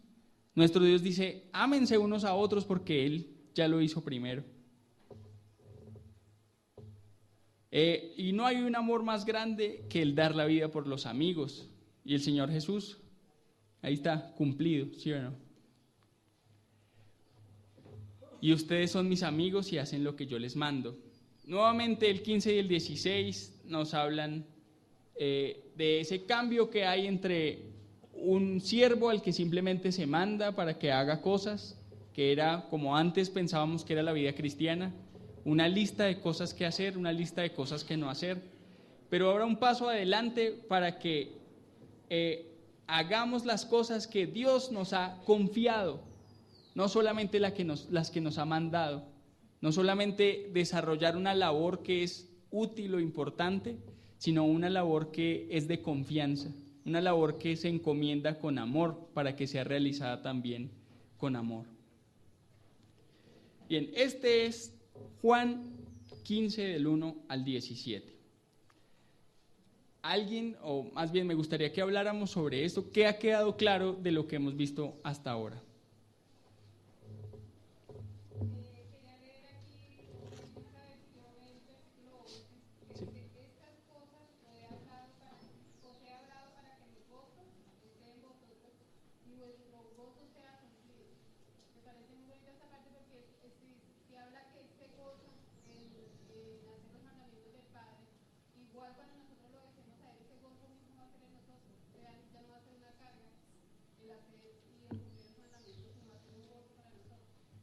Nuestro Dios dice, ámense unos a otros porque Él ya lo hizo primero. Y no hay un amor más grande que el dar la vida por los amigos. Y el Señor Jesús, ahí está, cumplido, ¿sí o no? Y ustedes son mis amigos y hacen lo que yo les mando. Nuevamente el 15 y el 16 nos hablan de ese cambio que hay entre un siervo al que simplemente se manda para que haga cosas, que era como antes pensábamos que era la vida cristiana, una lista de cosas que hacer, una lista de cosas que no hacer, pero ahora un paso adelante para que hagamos las cosas que Dios nos ha confiado, no solamente las que nos ha mandado, no solamente desarrollar una labor que es útil o importante, sino una labor que es de confianza, una labor que se encomienda con amor para que sea realizada también con amor. Bien, este es Juan 15 del 1 al 17. Alguien, o más bien me gustaría que habláramos sobre esto, ¿qué ha quedado claro de lo que hemos visto hasta ahora?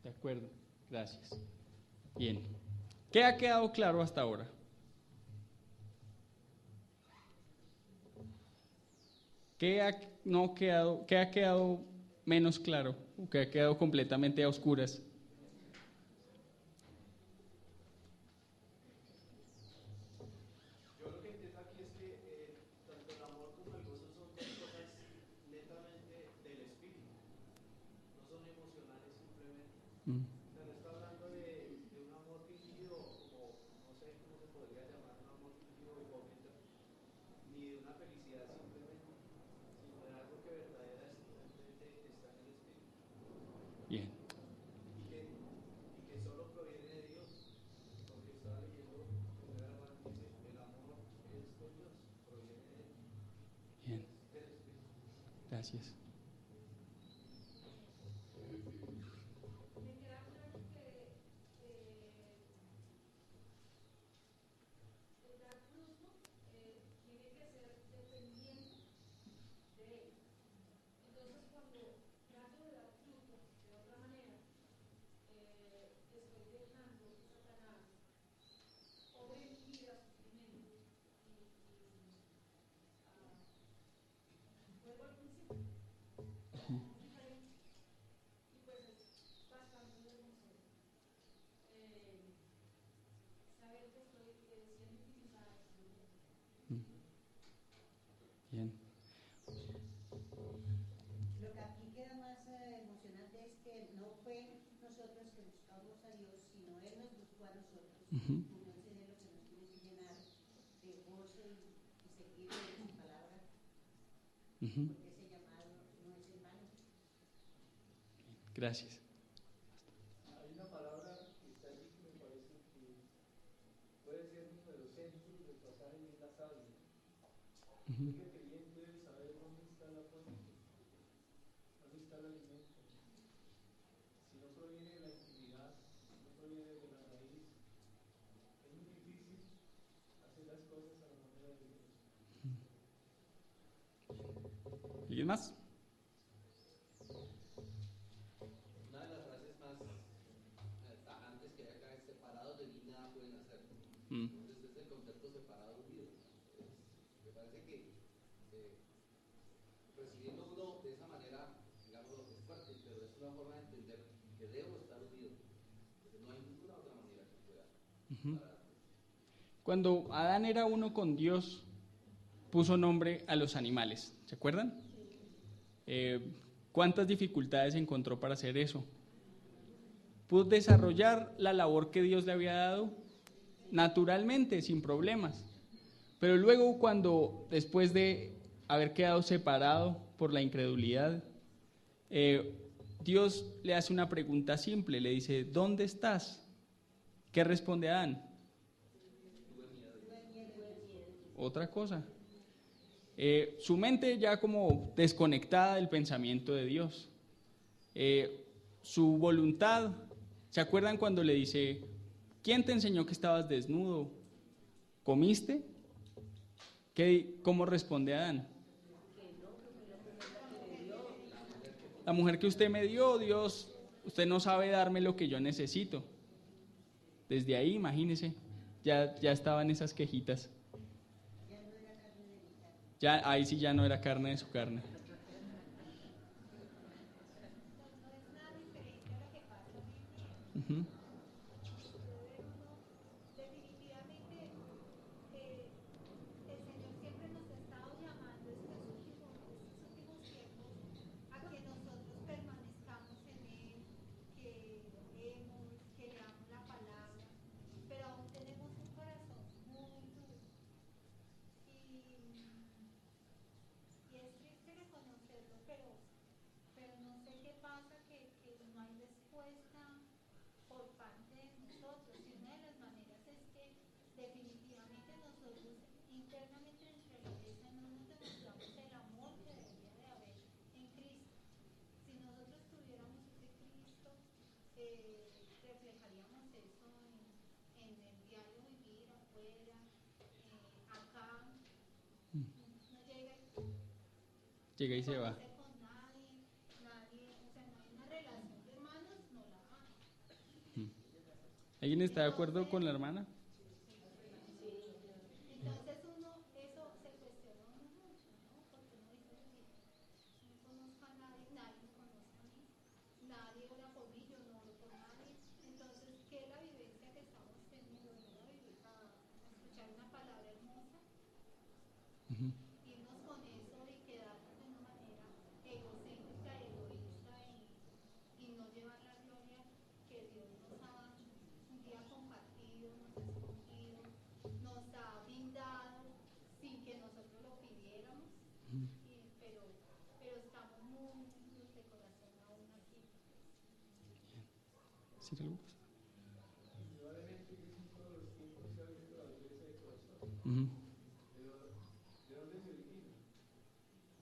De acuerdo, gracias. Bien, ¿qué ha quedado claro hasta ahora? ¿Qué ha quedado menos claro? ¿O qué ha quedado completamente a oscuras? Yo lo que entiendo aquí es que tanto el amor como el gozo son dos cosas netamente del espíritu, no son emocionales simplemente. O sea, no está hablando de un amor fingido, como no sé cómo se podría llamar, un amor fingido o hipócrita, ni de una felicidad simplemente, sino de algo que verdaderamente está en el espíritu. Bien. Y que solo proviene de Dios, porque estaba leyendo primera Juan, dice, el amor es con Dios, proviene de Él. Bien, gracias. Bien. Lo que aquí queda más emocionante es que no fue nosotros que buscamos a Dios, sino Él nos buscó a nosotros. Uh-huh. Como ese anhelo que nos tiene que llenar de gozo y seguir en su palabra, Uh-huh. porque ese llamado no es en vano. Gracias. Hay una palabra que está allí que me parece que puede ser uno de los centros del pasaje y es la savia. Usted que creyente debe saber dónde está la fuente, dónde está el alimento. Si no proviene de la intimidad, si no proviene de la raíz, es muy difícil hacer las cosas a la manera de Dios. ¿Alguien más? Una de las frases más tajantes que hay acá es: separados de mí nada pueden hacer. Entonces es el concepto separado unido. Me parece que recibiendo uno de esa manera, digamos, es fuerte, pero es una forma de entender que debo estar unido. Porque no hay ninguna otra manera que pueda separarme. Cuando Adán era uno con Dios, puso nombre a los animales. ¿Se acuerdan? ¿Cuántas dificultades encontró para hacer eso? Pudo desarrollar la labor que Dios le había dado naturalmente, sin problemas. Pero luego, después de haber quedado separado por la incredulidad, Dios le hace una pregunta simple, le dice: ¿dónde estás? ¿Qué responde Adán? Otra cosa. Su mente ya como desconectada del pensamiento de Dios. Su voluntad. ¿Se acuerdan cuando le dice: ¿quién te enseñó que estabas desnudo? ¿Comiste? ¿Cómo responde Adán? La mujer que usted me dio, Dios, usted no sabe darme lo que yo necesito. Desde ahí, imagínese, ya estaban esas quejitas. Ya, ahí sí ya no era carne de su carne. Uh-huh. Definitivamente, el Señor siempre nos ha estado llamando estos últimos tiempos a que nosotros permanezcamos en Él, que oremos, que leamos la palabra, pero aún tenemos un corazón muy duro. Y es triste reconocerlo, pero no sé qué pasa, que no hay respuesta por parte de nosotros. Y una de las maneras es que definitivamente nosotros internamente dentro de la iglesia no nos demostramos el amor que debería de haber en Cristo. Si nosotros tuviéramos ese Cristo, reflejaríamos eso en el diario vivir afuera, acá. No Llega y se va. con nadie, o sea, no hay una relación de hermanos, no la hay. ¿Alguien está de acuerdo con la hermana? Entonces eso se cuestiona uno mucho, ¿no? Porque uno dice: no conozco a nadie, nadie me conoce a mí, nadie ora por mí, yo no oro por nadie. Entonces, ¿qué es la vivencia que estamos teniendo? A escuchar una palabra hermosa, irnos con eso y quedarnos de una manera egocéntrica, egoísta, y no llevar la gloria que Dios nos ha un día compartido, nos ha escogido, nos ha brindado sin que nosotros lo pidiéramos. Pero estamos muy duros de corazón aún aquí. ¿Sí te lo gusta? Indudablemente que en todos los tiempos se ha visto la dureza de corazón. Pero ¿de dónde se origina?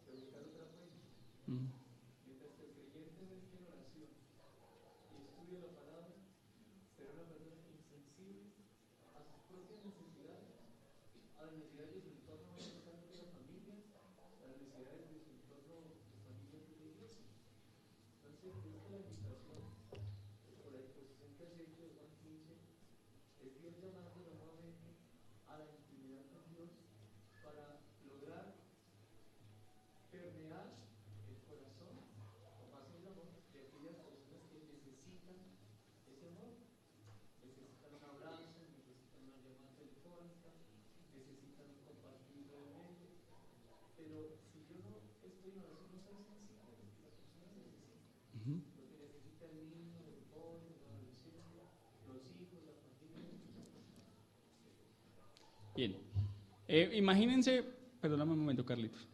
De buscar otra fuente. Mientras que el creyente no esté en oración y estudia la palabra, será una persona insensible a sus propias necesidades, a las necesidades de su entorno, no solamente de la familia, a las necesidades de su entorno de familia y de la iglesia. Entonces, esta es la invitación, por la disposición que has hecho de Juan 15, es Dios llamándonos nuevamente a la intimidad con Dios para lograr permear el corazón con base en el amor de aquellas personas que necesitan ese amor, necesitan un abrazo, necesitan una llamada telefónica, necesitan un compartir brevemente. Pero si yo no estoy en oración, no soy sensible a lo que la persona necesita. Lo que necesita el niño, el joven, el adolescente, los hijos, la familia. Bien. Imagínense, perdóname un momento, Carlitos.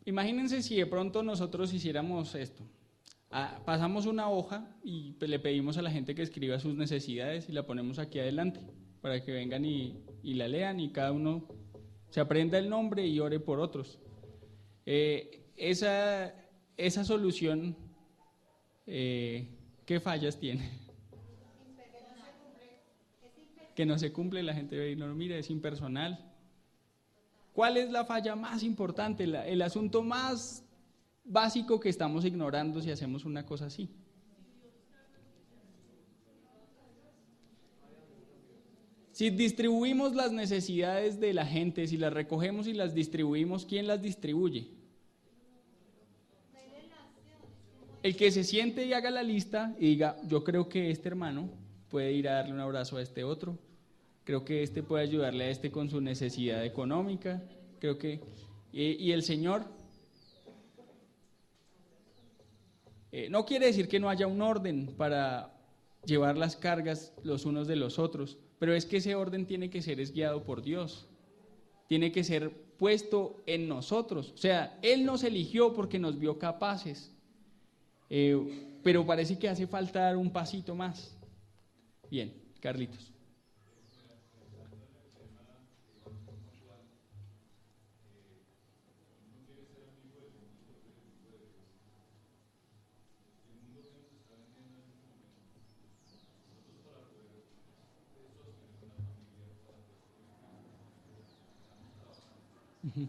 Imagínense si de pronto nosotros hiciéramos esto. Pasamos una hoja y le pedimos a la gente que escriba sus necesidades y la ponemos aquí adelante para que vengan y la lean, y cada uno se aprenda el nombre y ore por otros. Esa solución, ¿qué fallas tiene? Que no se cumple, la gente ve y no, mira, es impersonal. ¿Cuál es la falla más importante, el asunto más básico que estamos ignorando si hacemos una cosa así? Si distribuimos las necesidades de la gente, si las recogemos y las distribuimos, ¿quién las distribuye? El que se siente y haga la lista y diga, yo creo que este hermano puede ir a darle un abrazo a este otro, creo que este puede ayudarle a este con su necesidad económica, creo que... Y el Señor no quiere decir que no haya un orden para llevar las cargas los unos de los otros, pero es que ese orden tiene que ser guiado por Dios, tiene que ser puesto en nosotros. O sea, Él nos eligió porque nos vio capaces, pero parece que hace falta dar un pasito más. Bien, Carlitos. Uh-huh.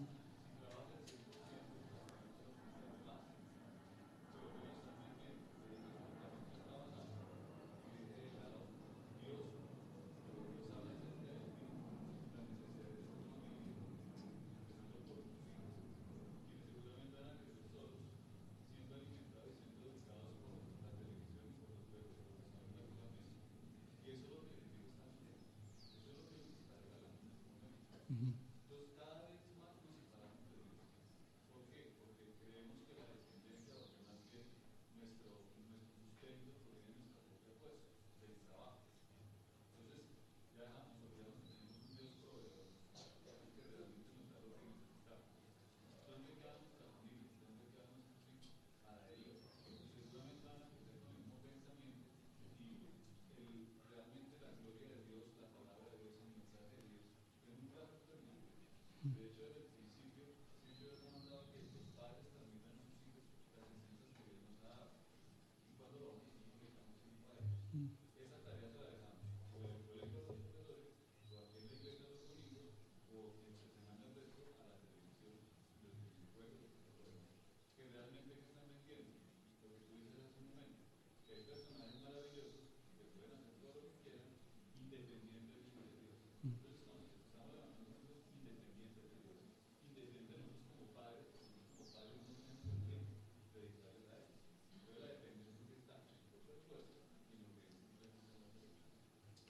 Uh-huh.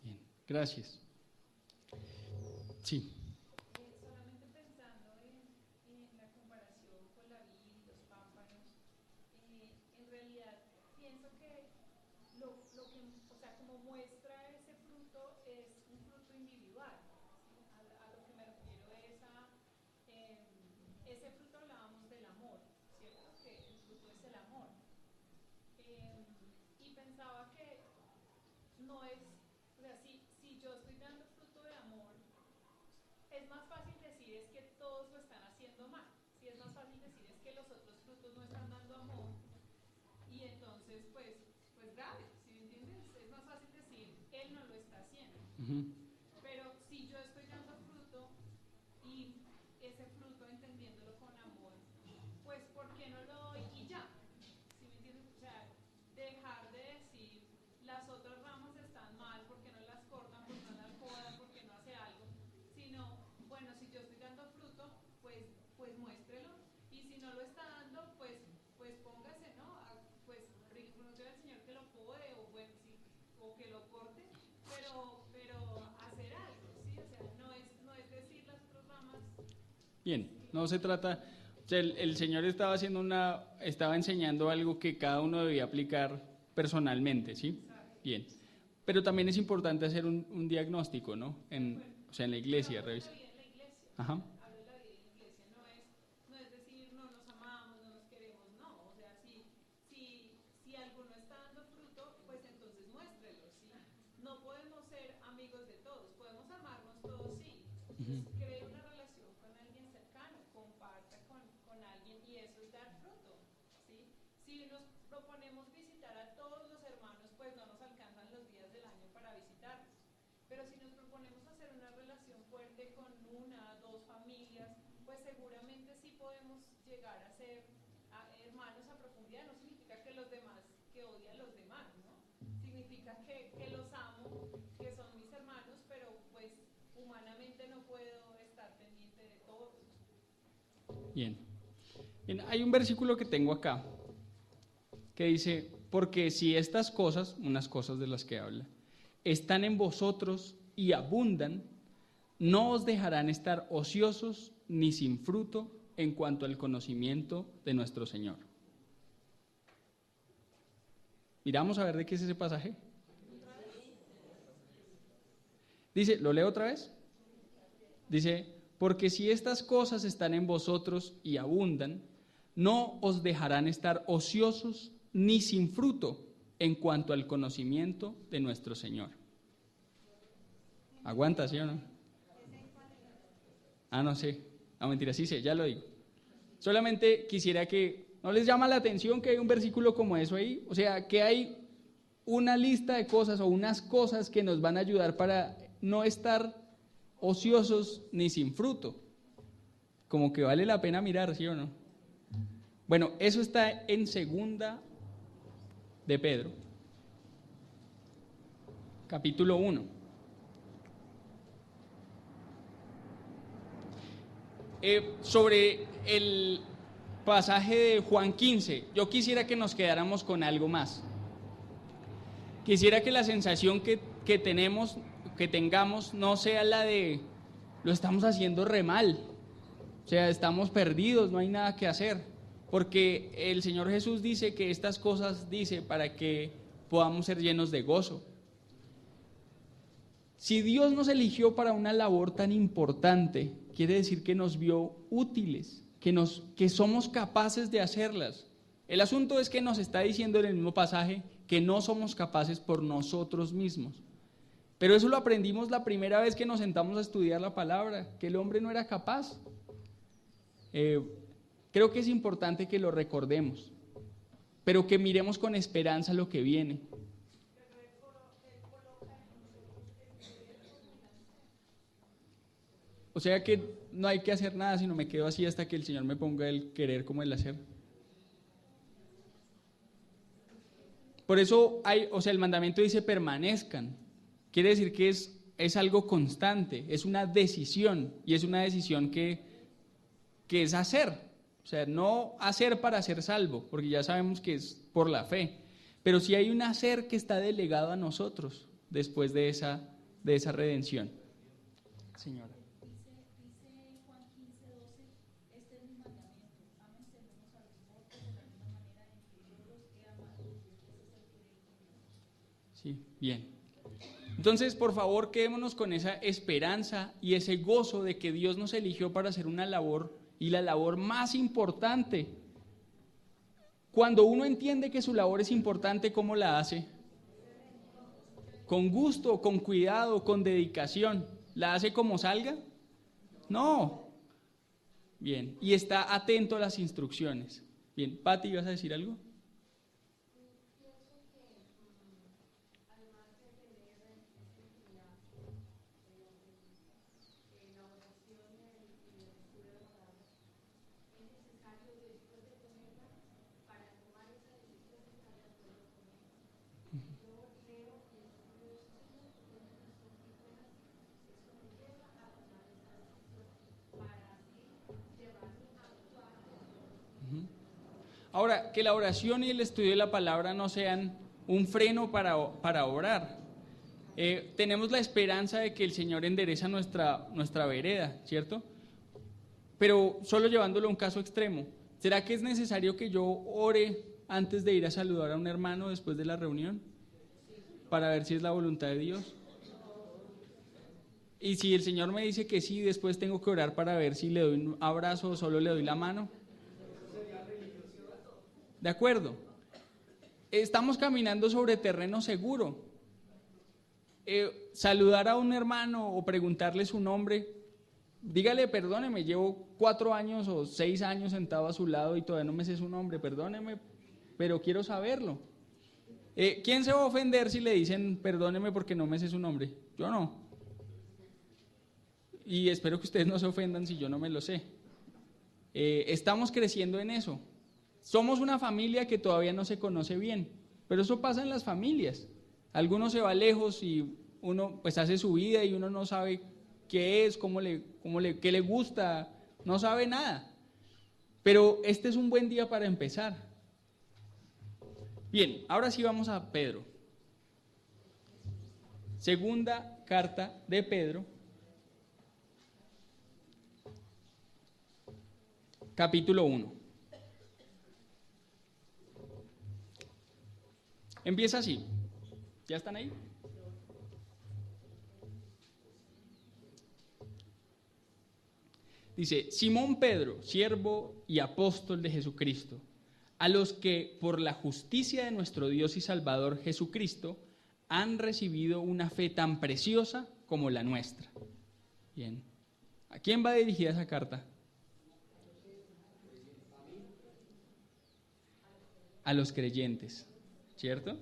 Bien, gracias. Sí. Solamente pensando en la comparación con la vid y los pámpanos, en realidad pienso que lo que, o sea, como muestra ese fruto es un fruto individual. ¿Sí? A lo que me refiero es a ese fruto hablábamos del amor, ¿cierto? Que el fruto es el amor. Y pensaba que no es, o sea, si yo estoy dando fruto de amor, es más fácil decir es que todos lo están haciendo mal. Si es más fácil decir es que los otros frutos no están dando amor y entonces pues grave, ¿sí me entiendes? Es más fácil decir él no lo está haciendo. Uh-huh. Pero si yo estoy dando fruto y ese fruto entendiéndolo con amor, pues ¿por qué no lo doy y ya? ¿Sí me entiendes? O sea, dejar de decir las otras ramas están mal, porque no las cortan, porque no las podan, porque no hace algo, sino, bueno, si yo estoy dando fruto, pues muéstrelo, y si no lo está dando, pues póngase, ¿no? Pues reconocer al Señor que lo pode, o bueno, sí, o que lo corte, pero hacer algo, ¿sí? O sea, no es decir las otras ramas. Bien, no se trata, o sea, el Señor estaba enseñando algo que cada uno debía aplicar personalmente, ¿sí? Bien, pero también es importante hacer un diagnóstico, ¿no? O sea, en la iglesia, revisa. Ajá. Hablo de la vida en la iglesia, no es decir no nos amamos, no nos queremos, no. O sea, si alguno está dando fruto, pues entonces muéstrelo, ¿sí? No podemos ser amigos de todos, podemos amarnos todos, sí. Entonces, cree una relación con Si nos proponemos visitar a todos los hermanos, pues no nos alcanzan los días del año para visitarlos. Pero si nos proponemos hacer una relación fuerte con una, dos familias, pues seguramente sí podemos llegar a ser hermanos a profundidad. No significa que los demás, que odie a los demás, ¿no? Significa que los amo, que son mis hermanos, pero pues humanamente no puedo estar pendiente de todos. Bien. Bien, hay un versículo que tengo acá que dice, porque si estas cosas, unas cosas de las que habla, están en vosotros y abundan, no os dejarán estar ociosos ni sin fruto en cuanto al conocimiento de nuestro Señor. Miramos a ver de qué es ese pasaje. Dice, ¿lo leo otra vez? Dice, porque si estas cosas están en vosotros y abundan, no os dejarán estar ociosos ni sin fruto en cuanto al conocimiento de nuestro Señor. ¿Aguanta, sí o no? No sé. Mentira, sí sé, ya lo digo. Solamente quisiera que, ¿no les llama la atención que hay un versículo como eso ahí? O sea, que hay una lista de cosas o unas cosas que nos van a ayudar para no estar ociosos ni sin fruto. Como que vale la pena mirar, ¿sí o no? Bueno, eso está en 2 de Pedro, capítulo 1. Sobre el pasaje de Juan 15, yo quisiera que nos quedáramos con algo más. Quisiera que la sensación que tengamos no sea la de lo estamos haciendo re mal, o sea, estamos perdidos, no hay nada que hacer. Porque el Señor Jesús dice que estas cosas dice para que podamos ser llenos de gozo. Si Dios nos eligió para una labor tan importante, quiere decir que nos vio útiles, que somos capaces de hacerlas. El asunto es que nos está diciendo en el mismo pasaje que no somos capaces por nosotros mismos. Pero eso lo aprendimos la primera vez que nos sentamos a estudiar la palabra, que el hombre no era capaz. Creo que es importante que lo recordemos, pero que miremos con esperanza lo que viene. O sea que no hay que hacer nada, sino me quedo así hasta que el Señor me ponga el querer como el hacer. Por eso el mandamiento dice permanezcan. Quiere decir que es algo constante, es una decisión, y es una decisión que es hacer. O sea, no hacer para ser salvo, porque ya sabemos que es por la fe, pero sí hay un hacer que está delegado a nosotros después de esa redención. Señora. Dice Juan 15:12, este es mi mandamiento, ámense unos a los otros de la misma manera en que yo los he amado. Ese es el querer con Dios. Sí, bien. Entonces, por favor, quedémonos con esa esperanza y ese gozo de que Dios nos eligió para hacer una labor, y la labor más importante. Cuando uno entiende que su labor es importante, ¿cómo la hace? Con gusto, con cuidado, con dedicación. ¿La hace como salga? No. Bien, y está atento a las instrucciones. Bien, Pati, ¿ibas a decir algo? Ahora, que la oración y el estudio de la palabra no sean un freno para orar. Tenemos la esperanza de que el Señor endereza nuestra vereda, ¿cierto? Pero solo llevándolo a un caso extremo, ¿será que es necesario que yo ore antes de ir a saludar a un hermano después de la reunión? Para ver si es la voluntad de Dios. Y si el Señor me dice que sí, después tengo que orar para ver si le doy un abrazo o solo le doy la mano. ¿De acuerdo? Estamos caminando sobre terreno seguro. Saludar a un hermano o preguntarle su nombre, dígale, perdóneme, llevo 4 años o 6 años sentado a su lado y todavía no me sé su nombre, perdóneme. pero quiero saberlo. ¿Quién se va a ofender si le dicen perdóneme porque no me sé su nombre? Yo no. Y espero que ustedes no se ofendan si yo no me lo sé. Estamos creciendo en eso. Somos una familia que todavía no se conoce bien, pero eso pasa en las familias. Alguno se va lejos y uno pues hace su vida y uno no sabe qué es, qué le gusta, no sabe nada. Pero este es un buen día para empezar. Bien, ahora sí vamos a Pedro. Segunda carta de Pedro, capítulo 1. Empieza así. ¿Ya están ahí? Dice, Simón Pedro, siervo y apóstol de Jesucristo, a los que por la justicia de nuestro Dios y Salvador Jesucristo han recibido una fe tan preciosa como la nuestra. Bien. ¿A quién va dirigida esa carta? A los creyentes, ¿cierto?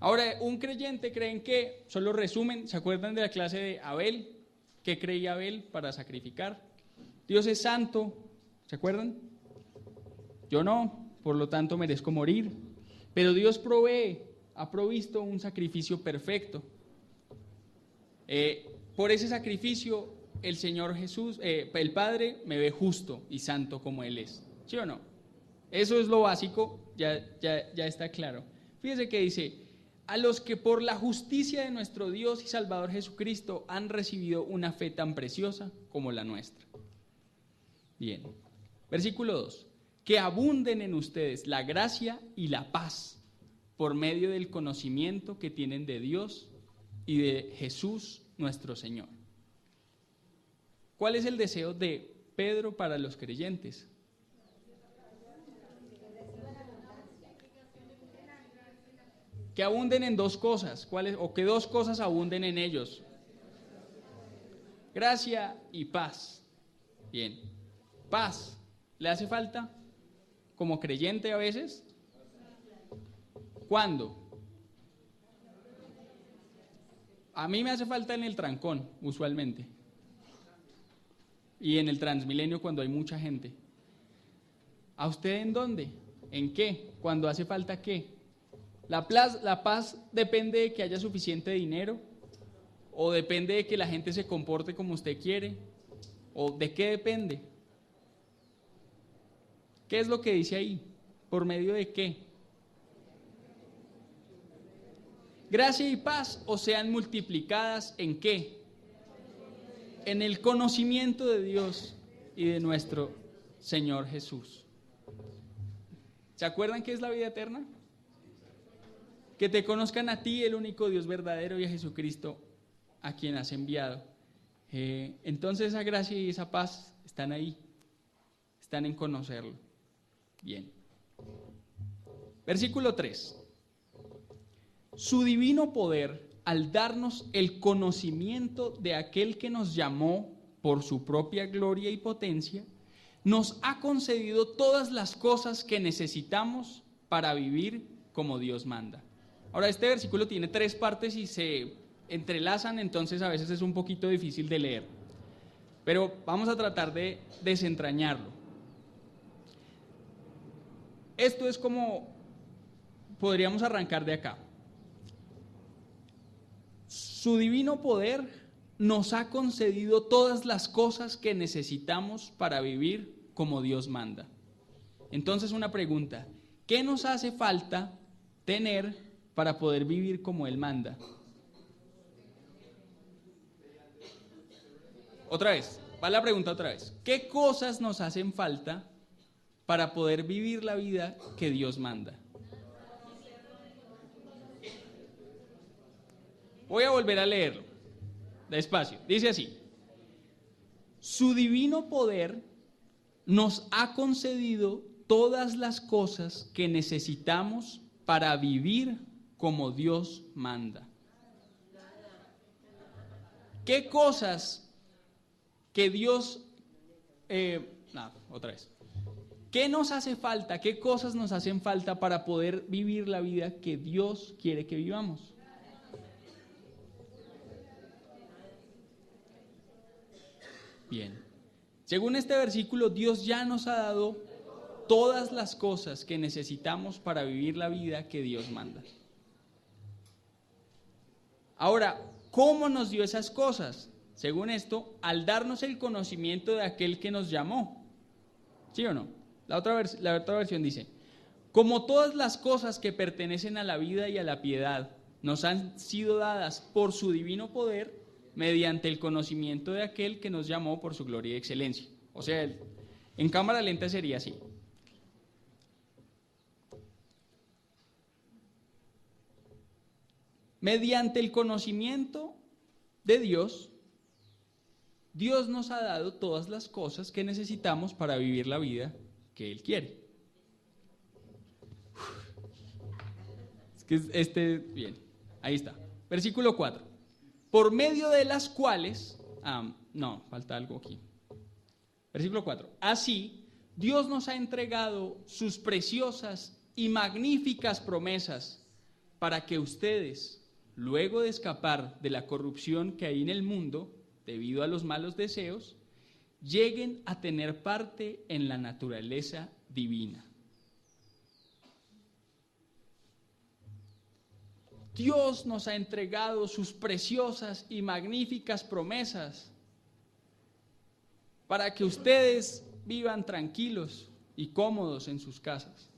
Ahora, un creyente creen que, solo resumen, ¿se acuerdan de la clase de Abel? ¿Qué creía Abel para sacrificar? Dios es santo, ¿se acuerdan? Yo no, por lo tanto merezco morir. Pero Dios ha provisto un sacrificio perfecto. Por ese sacrificio, el Señor Jesús, el Padre, me ve justo y santo como Él es. ¿Sí o no? Eso es lo básico, ya está claro. Fíjese que dice, a los que por la justicia de nuestro Dios y Salvador Jesucristo han recibido una fe tan preciosa como la nuestra. Bien. Versículo 2. Que abunden en ustedes la gracia y la paz por medio del conocimiento que tienen de Dios y de Jesús nuestro Señor. ¿Cuál es el deseo de Pedro para los creyentes? Que abunden en dos cosas. ¿Cuáles? O que dos cosas abunden en ellos. Gracia y paz. Bien. Paz. ¿Le hace falta? Como creyente a veces. ¿Cuándo? A mí me hace falta en el trancón, usualmente. Y en el Transmilenio cuando hay mucha gente. ¿A usted en dónde? ¿En qué? ¿Cuándo hace falta qué? La paz depende de que haya suficiente dinero, o depende de que la gente se comporte como usted quiere, o de qué depende. ¿Qué es lo que dice ahí? ¿Por medio de qué? Gracia y paz os sean multiplicadas ¿en qué? En el conocimiento de Dios y de nuestro Señor Jesús. ¿Se acuerdan qué es la vida eterna? Que te conozcan a ti, el único Dios verdadero, y a Jesucristo, a quien has enviado. Entonces esa gracia y esa paz están ahí, están en conocerlo. Bien. Versículo 3. Su divino poder, al darnos el conocimiento de aquel que nos llamó por su propia gloria y potencia, nos ha concedido todas las cosas que necesitamos para vivir como Dios manda. Ahora, este versículo tiene 3 partes y se entrelazan, entonces a veces es un poquito difícil de leer. Pero vamos a tratar de desentrañarlo. Esto es como podríamos arrancar de acá. Su divino poder nos ha concedido todas las cosas que necesitamos para vivir como Dios manda. Entonces, una pregunta: ¿qué nos hace falta tener para poder vivir como Él manda? Otra vez, va la pregunta otra vez. ¿Qué cosas nos hacen falta para poder vivir la vida que Dios manda? Voy a volver a leerlo, despacio. Dice así: su divino poder nos ha concedido todas las cosas que necesitamos para vivir como Dios manda. ¿Qué cosas que Dios... otra vez. ¿Qué nos hace falta? ¿Qué cosas nos hacen falta para poder vivir la vida que Dios quiere que vivamos? Bien. Según este versículo, Dios ya nos ha dado todas las cosas que necesitamos para vivir la vida que Dios manda. Ahora, ¿cómo nos dio esas cosas? Según esto, al darnos el conocimiento de aquel que nos llamó. ¿Sí o no? La otra versión dice, como todas las cosas que pertenecen a la vida y a la piedad nos han sido dadas por su divino poder, mediante el conocimiento de aquel que nos llamó por su gloria y excelencia. O sea, en cámara lenta sería así. Mediante el conocimiento de Dios, Dios nos ha dado todas las cosas que necesitamos para vivir la vida que Él quiere. Es que bien, ahí está. Versículo 4. Por medio de las cuales, falta algo aquí. Versículo 4. Así, Dios nos ha entregado sus preciosas y magníficas promesas para que ustedes, luego de escapar de la corrupción que hay en el mundo, debido a los malos deseos, lleguen a tener parte en la naturaleza divina. Dios nos ha entregado sus preciosas y magníficas promesas para que ustedes vivan tranquilos y cómodos en sus casas.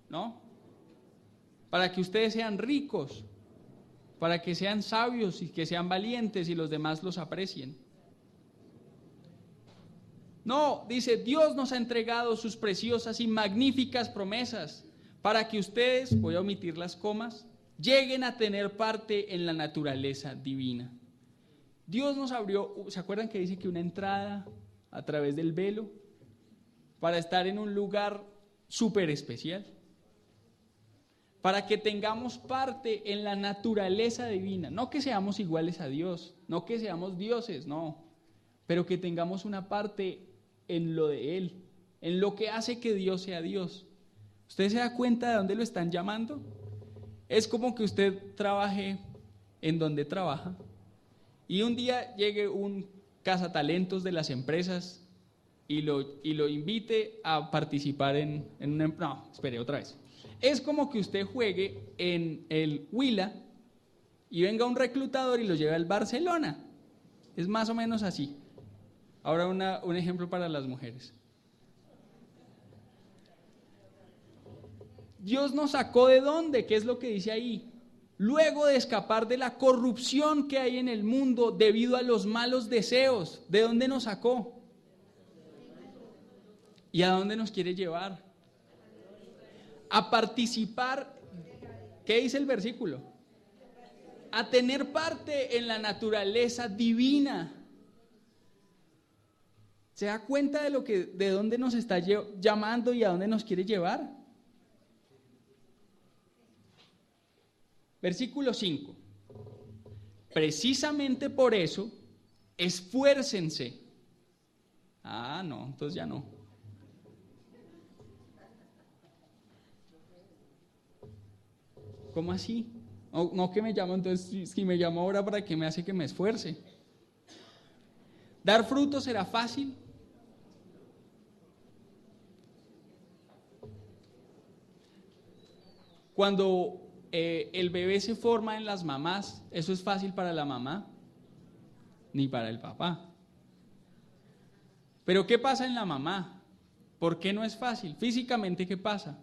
¿No? Para que ustedes sean ricos, para que sean sabios y que sean valientes y los demás los aprecien. No, dice, Dios nos ha entregado sus preciosas y magníficas promesas para que ustedes, voy a omitir las comas, lleguen a tener parte en la naturaleza divina. Dios nos abrió, ¿se acuerdan que dice que una entrada a través del velo para estar en un lugar súper especial? Para que tengamos parte en la naturaleza divina, no que seamos iguales a Dios, no que seamos dioses, no, pero que tengamos una parte en lo de Él, en lo que hace que Dios sea Dios. ¿Usted se da cuenta de dónde lo están llamando? Es como que usted trabaje en donde trabaja y un día llegue un cazatalentos de las empresas y lo invite a participar en una... No, espere, otra vez. Es como que usted juegue en el Huila y venga un reclutador y lo lleve al Barcelona. Es más o menos así. Ahora un ejemplo para las mujeres. Dios nos sacó ¿de dónde? ¿Qué es lo que dice ahí? Luego de escapar de la corrupción que hay en el mundo debido a los malos deseos. ¿De dónde nos sacó? ¿Y a dónde nos quiere llevar? A participar, ¿qué dice el versículo? A tener parte en la naturaleza divina. ¿Se da cuenta de dónde nos está llamando y a dónde nos quiere llevar? Versículo 5. Precisamente por eso, esfuércense. No, entonces ya no. ¿Cómo así? No que me llamo, entonces si me llamo ahora, ¿para qué me hace que me esfuerce? ¿Dar fruto será fácil? Cuando el bebé se forma en las mamás, ¿eso es fácil para la mamá? Ni para el papá. ¿Pero qué pasa en la mamá? ¿Por qué no es fácil? Físicamente, ¿qué pasa?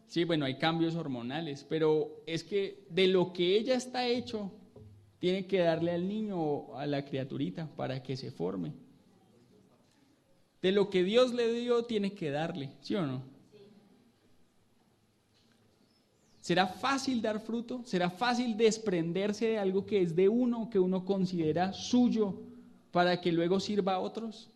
Sí, bueno, hay cambios hormonales, pero es que de lo que ella está hecho, tiene que darle al niño o a la criaturita para que se forme. De lo que Dios le dio, tiene que darle, ¿sí o no? ¿Será fácil dar fruto? ¿Será fácil desprenderse de algo que es de uno, que uno considera suyo, para que luego sirva a otros?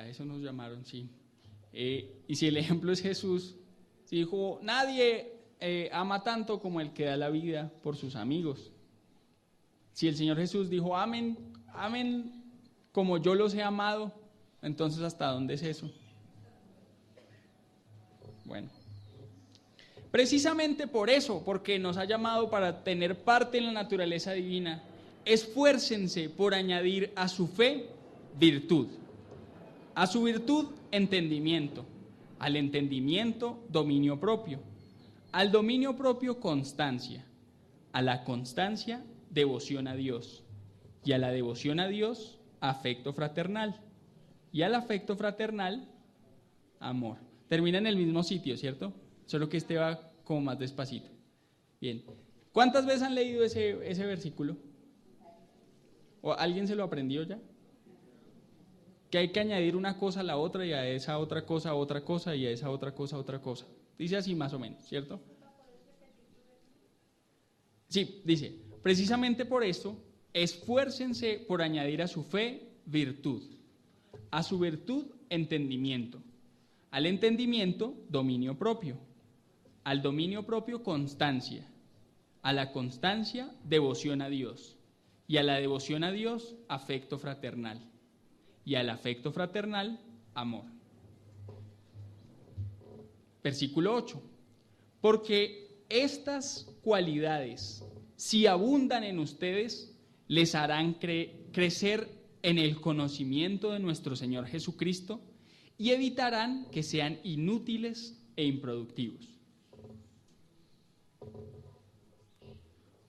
A eso nos llamaron, sí. Y si el ejemplo es Jesús, si dijo, nadie ama tanto como el que da la vida por sus amigos. Si el Señor Jesús dijo, amen, amen como yo los he amado, entonces ¿hasta dónde es eso? Bueno, precisamente por eso, porque nos ha llamado para tener parte en la naturaleza divina, esfuércense por añadir a su fe virtud, a su virtud entendimiento, al entendimiento dominio propio, al dominio propio constancia, a la constancia devoción a Dios, y a la devoción a Dios afecto fraternal, y al afecto fraternal amor. Termina en el mismo sitio, ¿cierto? Solo que este va como más despacito. Bien, ¿cuántas veces han leído ese versículo? ¿O alguien se lo aprendió ya? Que hay que añadir una cosa a la otra, y a esa otra cosa, y a esa otra cosa. Dice así más o menos, ¿cierto? Sí, dice, precisamente por esto, esfuércense por añadir a su fe virtud, a su virtud entendimiento, al entendimiento dominio propio, al dominio propio constancia, a la constancia devoción a Dios, y a la devoción a Dios afecto fraternal, y al afecto fraternal amor. Versículo 8. Porque estas cualidades, si abundan en ustedes, les harán crecer en el conocimiento de nuestro Señor Jesucristo y evitarán que sean inútiles e improductivos.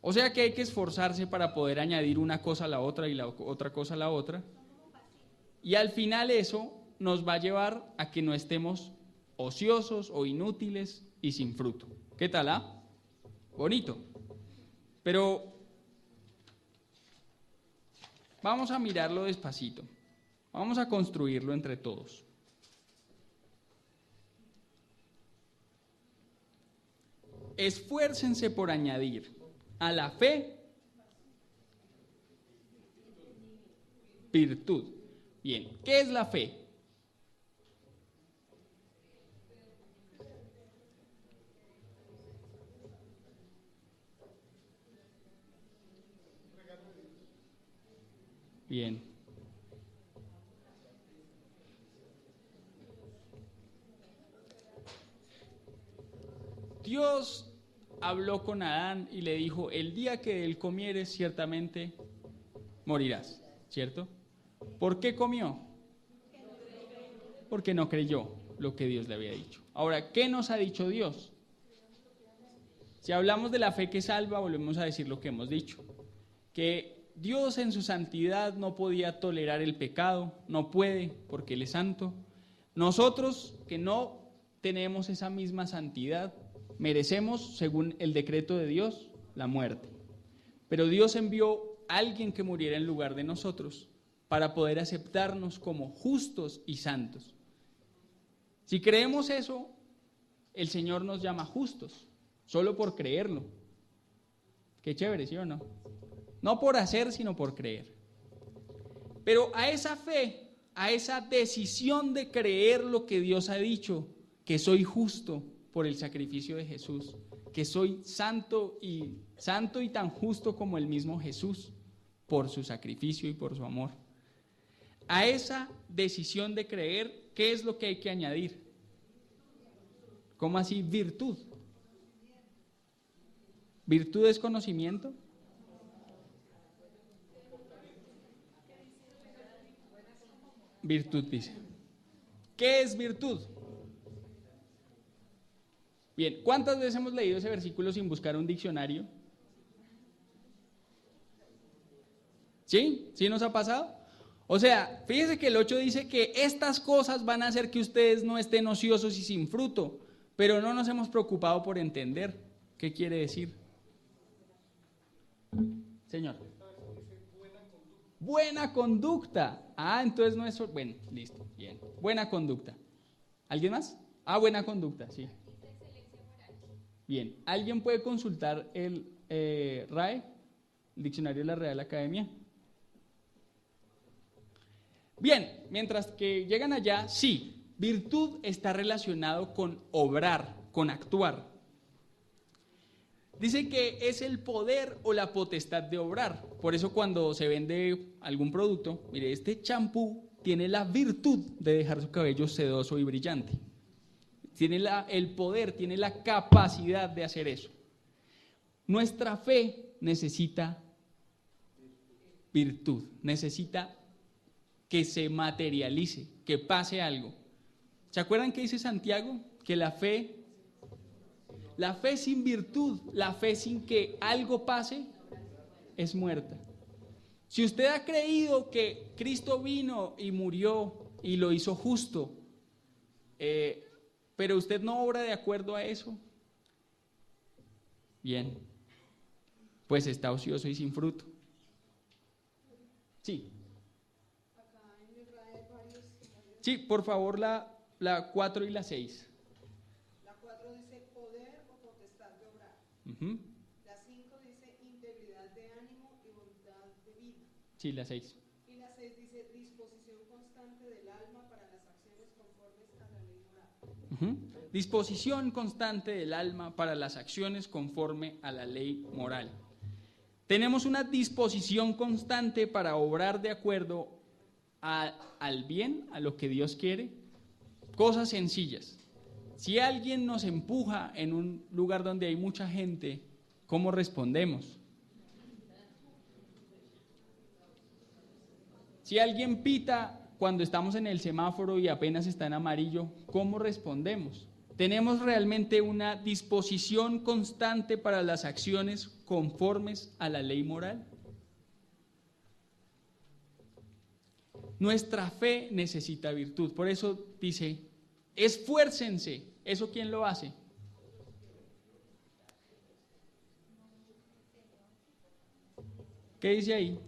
O sea que hay que esforzarse para poder añadir una cosa a la otra y la otra cosa a la otra. Y al final eso nos va a llevar a que no estemos ociosos o inútiles y sin fruto. ¿Qué tal, ah? Bonito. Pero vamos a mirarlo despacito. Vamos a construirlo entre todos. Esfuércense por añadir a la fe virtud. Bien, ¿qué es la fe? Bien. Dios habló con Adán y le dijo, el día que de él comieres ciertamente morirás, ¿cierto? ¿Por qué comió? Porque no creyó lo que Dios le había dicho. Ahora, ¿qué nos ha dicho Dios? Si hablamos de la fe que salva, volvemos a decir lo que hemos dicho, que Dios en su santidad no podía tolerar el pecado, no puede porque Él es santo. Nosotros que no tenemos esa misma santidad, merecemos, según el decreto de Dios, la muerte. Pero Dios envió a alguien que muriera en lugar de nosotros para poder aceptarnos como justos y santos. Si creemos eso, el Señor nos llama justos, solo por creerlo. Qué chévere, ¿sí o no? No por hacer, sino por creer. Pero a esa fe, a esa decisión de creer lo que Dios ha dicho, que soy justo por el sacrificio de Jesús, que soy santo y tan justo como el mismo Jesús, por su sacrificio y por su amor. A esa decisión de creer, ¿qué es lo que hay que añadir? ¿Cómo así? Virtud. ¿Virtud es conocimiento? Virtud dice. ¿Qué es virtud? Bien, ¿cuántas veces hemos leído ese versículo sin buscar un diccionario? ¿Sí? ¿Sí nos ha pasado? O sea, fíjese que el 8 dice que estas cosas van a hacer que ustedes no estén ociosos y sin fruto, pero no nos hemos preocupado por entender qué quiere decir. Señor. Buena conducta. Ah, entonces no es... Bueno, listo, bien. Buena conducta. ¿Alguien más? Ah, buena conducta, sí. Bien. ¿Alguien puede consultar el RAE, el Diccionario de la Real Academia? Bien, mientras que llegan allá, sí, virtud está relacionado con obrar, con actuar. Dice que es el poder o la potestad de obrar. Por eso cuando se vende algún producto, mire, este champú tiene la virtud de dejar su cabello sedoso y brillante. Tiene el poder, tiene la capacidad de hacer eso. Nuestra fe necesita virtud, necesita que se materialice, que pase algo. ¿Se acuerdan qué dice Santiago? Que la fe sin virtud, la fe sin que algo pase, es muerta. Si usted ha creído que Cristo vino y murió y lo hizo justo, pero usted no obra de acuerdo a eso, bien, pues está ocioso y sin fruto. Sí. Sí, por favor, la 4 y la 6. La 4 dice poder o potestad de obrar. Uh-huh. La 5 dice integridad de ánimo y voluntad de vida. Sí, la 6. Y la 6 dice disposición constante del alma para las acciones conformes a la ley moral. Uh-huh. Disposición constante del alma para las acciones conforme a la ley moral. Tenemos una disposición constante para obrar de acuerdo al bien, a lo que Dios quiere. Cosas sencillas. Si alguien nos empuja en un lugar donde hay mucha gente, ¿cómo respondemos? Si alguien pita cuando estamos en el semáforo y apenas está en amarillo, ¿cómo respondemos? ¿Tenemos realmente una disposición constante para las acciones conformes a la ley moral? Nuestra fe necesita virtud, por eso dice, esfuércense. ¿Eso quién lo hace? ¿Qué dice ahí?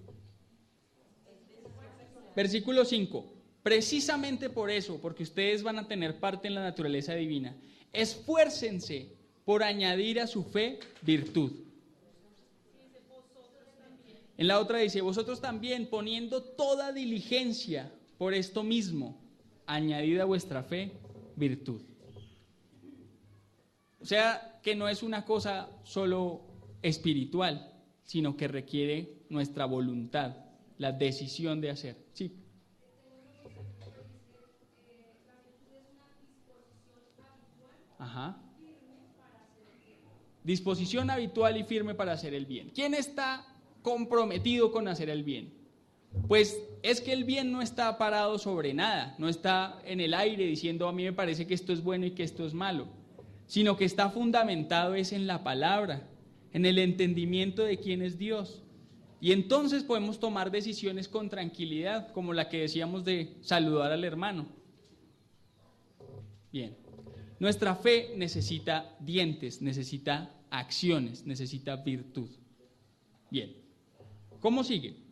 Versículo 5. Precisamente por eso, porque ustedes van a tener parte en la naturaleza divina, esfuércense por añadir a su fe virtud. En la otra dice, vosotros también, poniendo toda diligencia por esto mismo, añadid a vuestra fe virtud. O sea, que no es una cosa solo espiritual, sino que requiere nuestra voluntad, la decisión de hacer. Sí. Ajá. Disposición habitual y firme para hacer el bien. ¿Quién está comprometido con hacer el bien? Pues es que el bien no está parado sobre nada, no está en el aire diciendo a mí me parece que esto es bueno y que esto es malo, sino que está fundamentado es en la palabra, en el entendimiento de quién es Dios. Y entonces podemos tomar decisiones con tranquilidad, como la que decíamos de saludar al hermano. Bien, nuestra fe necesita dientes, necesita acciones, necesita virtud. Bien. ¿Cómo sigue?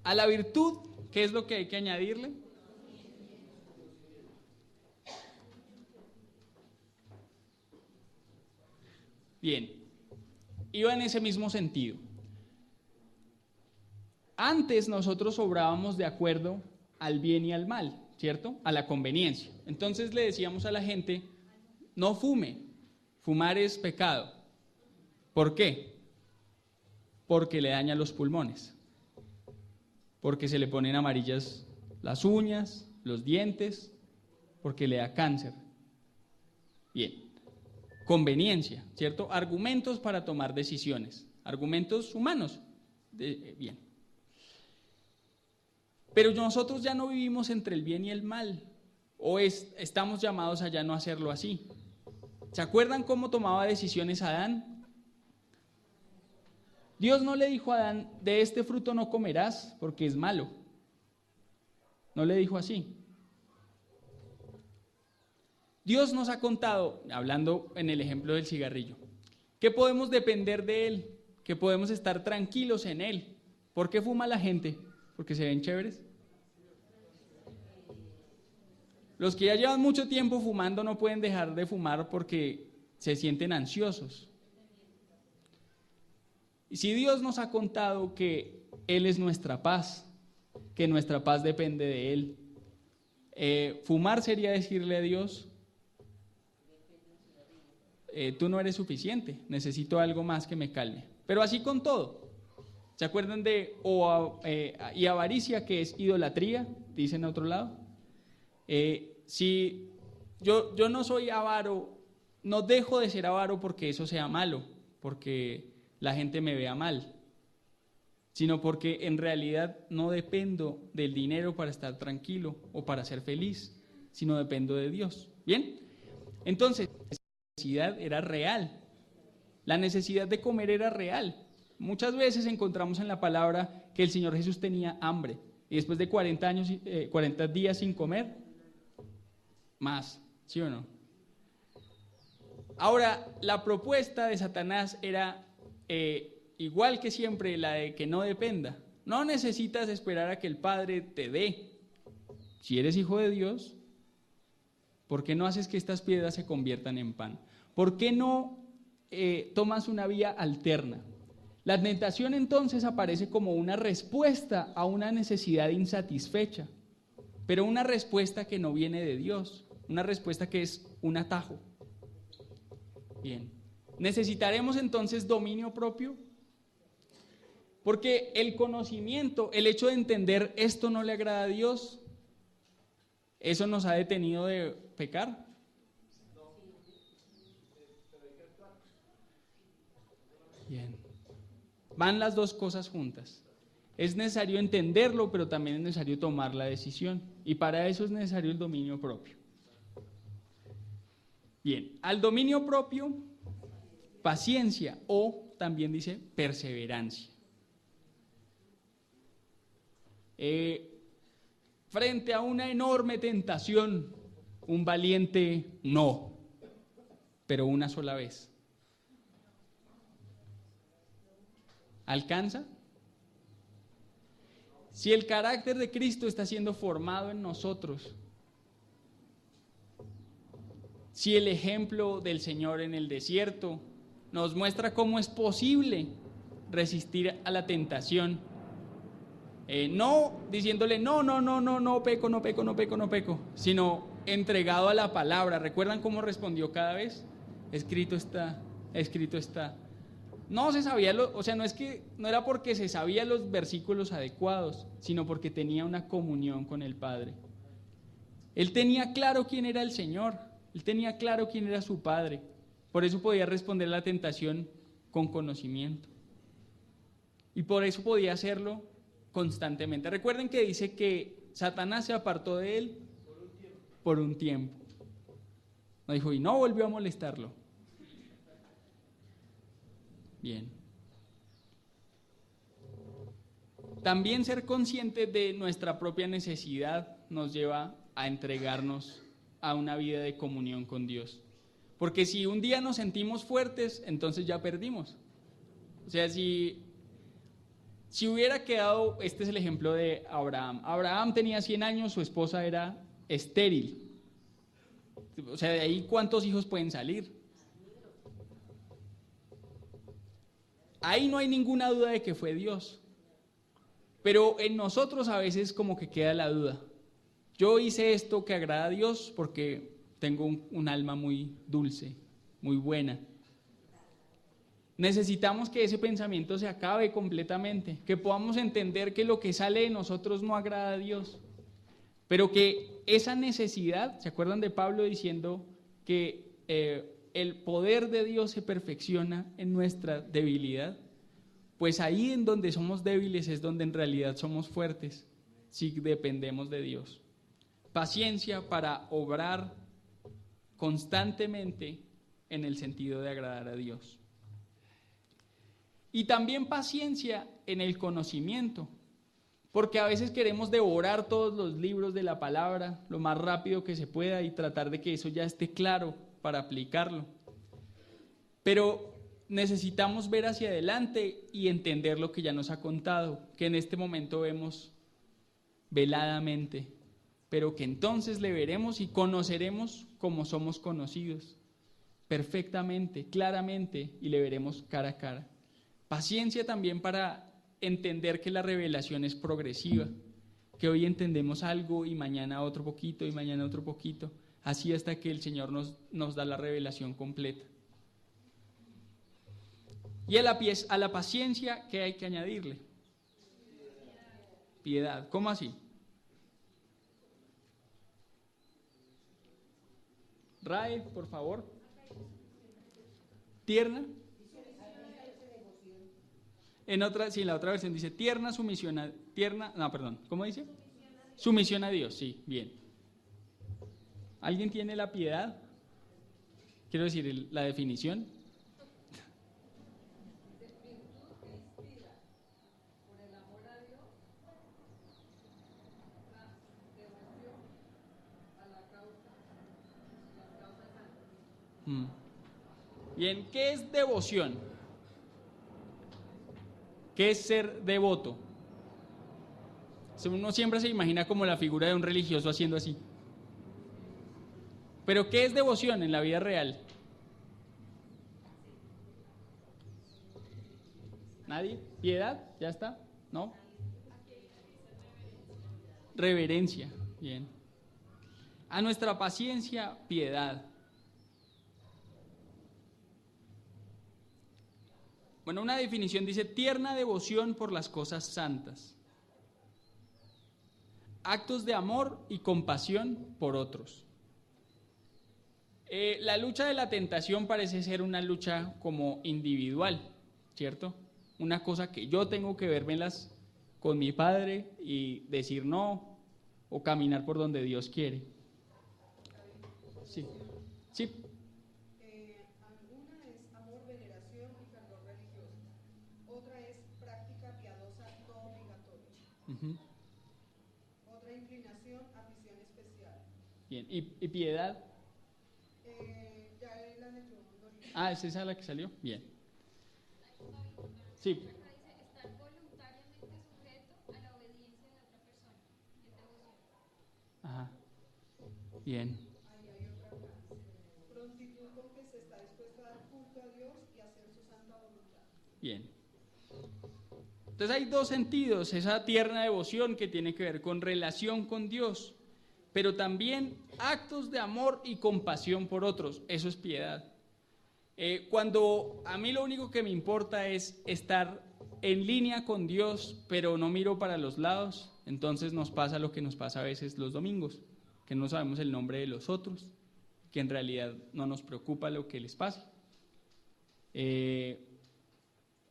A la virtud, ¿qué es lo que hay que añadirle? Bien, iba en ese mismo sentido. Antes nosotros obrábamos de acuerdo al bien y al mal, ¿cierto? A la conveniencia. Entonces le decíamos a la gente, no fume, fumar es pecado. ¿Por qué? Porque le daña los pulmones, porque se le ponen amarillas las uñas, los dientes, porque le da cáncer. Bien, conveniencia, ¿cierto? Argumentos para tomar decisiones, argumentos humanos. Bien. Pero nosotros ya no vivimos entre el bien y el mal, o estamos llamados a ya no hacerlo así. ¿Se acuerdan cómo tomaba decisiones Adán? Dios no le dijo a Adán, de este fruto no comerás porque es malo. No le dijo así. Dios nos ha contado, hablando en el ejemplo del cigarrillo, que podemos depender de Él, que podemos estar tranquilos en Él. ¿Por qué fuma la gente? ¿Porque se ven chéveres? Los que ya llevan mucho tiempo fumando no pueden dejar de fumar porque se sienten ansiosos. Y si Dios nos ha contado que Él es nuestra paz, que nuestra paz depende de Él. Fumar sería decirle a Dios, tú no eres suficiente, necesito algo más que me calme. Pero así con todo. ¿Se acuerdan de y avaricia, que es idolatría? Dicen a otro lado. Si yo no soy avaro, no dejo de ser avaro porque eso sea malo, porque la gente me vea mal, sino porque en realidad no dependo del dinero para estar tranquilo o para ser feliz, sino dependo de Dios. ¿Bien? Entonces, la necesidad era real. La necesidad de comer era real. Muchas veces encontramos en la palabra que el Señor Jesús tenía hambre y después de 40 días sin comer, más, ¿sí o no? Ahora, la propuesta de Satanás era igual que siempre, la de que no dependa. No necesitas esperar a que el Padre te dé. Si eres hijo de Dios, ¿por qué no haces que estas piedras se conviertan en pan? ¿Por qué no tomas una vía alterna? La tentación entonces aparece como una respuesta a una necesidad insatisfecha, pero una respuesta que no viene de Dios, una respuesta que es un atajo. Bien, ¿necesitaremos entonces dominio propio? Porque el conocimiento, el hecho de entender esto no le agrada a Dios, ¿eso nos ha detenido de pecar? Bien. Van las dos cosas juntas. Es necesario entenderlo, pero también es necesario tomar la decisión. Y para eso es necesario el dominio propio. Bien, al dominio propio, paciencia o también dice perseverancia. Frente a una enorme tentación, un valiente no, pero una sola vez. ¿Alcanza? Si el carácter de Cristo está siendo formado en nosotros, si el ejemplo del Señor en el desierto nos muestra cómo es posible resistir a la tentación, no diciéndole no peco, sino entregado a la palabra. ¿Recuerdan cómo respondió cada vez? Escrito está, escrito está. No se sabía, no era porque se sabía los versículos adecuados, sino porque tenía una comunión con el Padre. Él tenía claro quién era el Señor, él tenía claro quién era su Padre, por eso podía responder a la tentación con conocimiento. Y por eso podía hacerlo constantemente. Recuerden que dice que Satanás se apartó de él por un tiempo. No dijo, y no volvió a molestarlo. Bien. También ser conscientes de nuestra propia necesidad nos lleva a entregarnos a una vida de comunión con Dios. Porque si un día nos sentimos fuertes, entonces ya perdimos. O sea, si hubiera quedado, este es el ejemplo de Abraham. Abraham tenía 100 años, su esposa era estéril. O sea, de ahí ¿cuántos hijos pueden salir? Ahí no hay ninguna duda de que fue Dios. Pero en nosotros a veces como que queda la duda. Yo hice esto que agrada a Dios porque tengo un alma muy dulce, muy buena. Necesitamos que ese pensamiento se acabe completamente, que podamos entender que lo que sale de nosotros no agrada a Dios, pero que esa necesidad, ¿se acuerdan de Pablo diciendo que el poder de Dios se perfecciona en nuestra debilidad? Pues ahí en donde somos débiles es donde en realidad somos fuertes, si dependemos de Dios. Paciencia para obrar constantemente en el sentido de agradar a Dios. Y también paciencia en el conocimiento, porque a veces queremos devorar todos los libros de la palabra lo más rápido que se pueda y tratar de que eso ya esté claro para aplicarlo. Pero necesitamos ver hacia adelante y entender lo que ya nos ha contado, que en este momento vemos veladamente, pero que entonces le veremos y conoceremos como somos conocidos, perfectamente, claramente, y le veremos cara a cara. Paciencia también para entender que la revelación es progresiva, que hoy entendemos algo y mañana otro poquito y mañana otro poquito, así hasta que el Señor nos da la revelación completa. Y a la paciencia, ¿qué hay que añadirle? Piedad. ¿Cómo así? Rae, por favor. Tierna. En otra, sí, en la otra versión dice tierna sumisión a ¿cómo dice? Sumisión a Dios, sí, bien. ¿Alguien tiene la piedad? Quiero decir, la definición. Bien, ¿qué es devoción? ¿Qué es ser devoto? Uno siempre se imagina como la figura de un religioso haciendo así. Pero ¿qué es devoción en la vida real? ¿Nadie? ¿Piedad? ¿Ya está? ¿No? Reverencia. Bien. A nuestra paciencia, piedad. Bueno, una definición dice tierna devoción por las cosas santas. Actos de amor y compasión por otros. La lucha de la tentación parece ser una lucha como individual, ¿cierto? Una cosa que yo tengo que vérmelas con mi Padre y decir no o caminar por donde Dios quiere. Sí. Sí. Alguna es amor, veneración y fervor religioso. Otra es práctica piadosa no obligatoria. Otra inclinación a visión especial. Bien. ¿Y piedad? Ya la leyó. Ah, ¿es esa la que salió? Bien. Sí. Estar voluntariamente sujeto a la obediencia de la otra persona. Es devoción. Ajá. Bien. Ahí hay otra frase. Prontitud con que se está dispuesto a dar culto a Dios y hacer su santa voluntad. Bien. Entonces hay dos sentidos, esa tierna devoción que tiene que ver con relación con Dios, pero también actos de amor y compasión por otros, eso es piedad. Cuando a mí lo único que me importa es estar en línea con Dios, pero no miro para los lados, entonces nos pasa lo que nos pasa a veces los domingos, que no sabemos el nombre de los otros, que en realidad no nos preocupa lo que les pasa.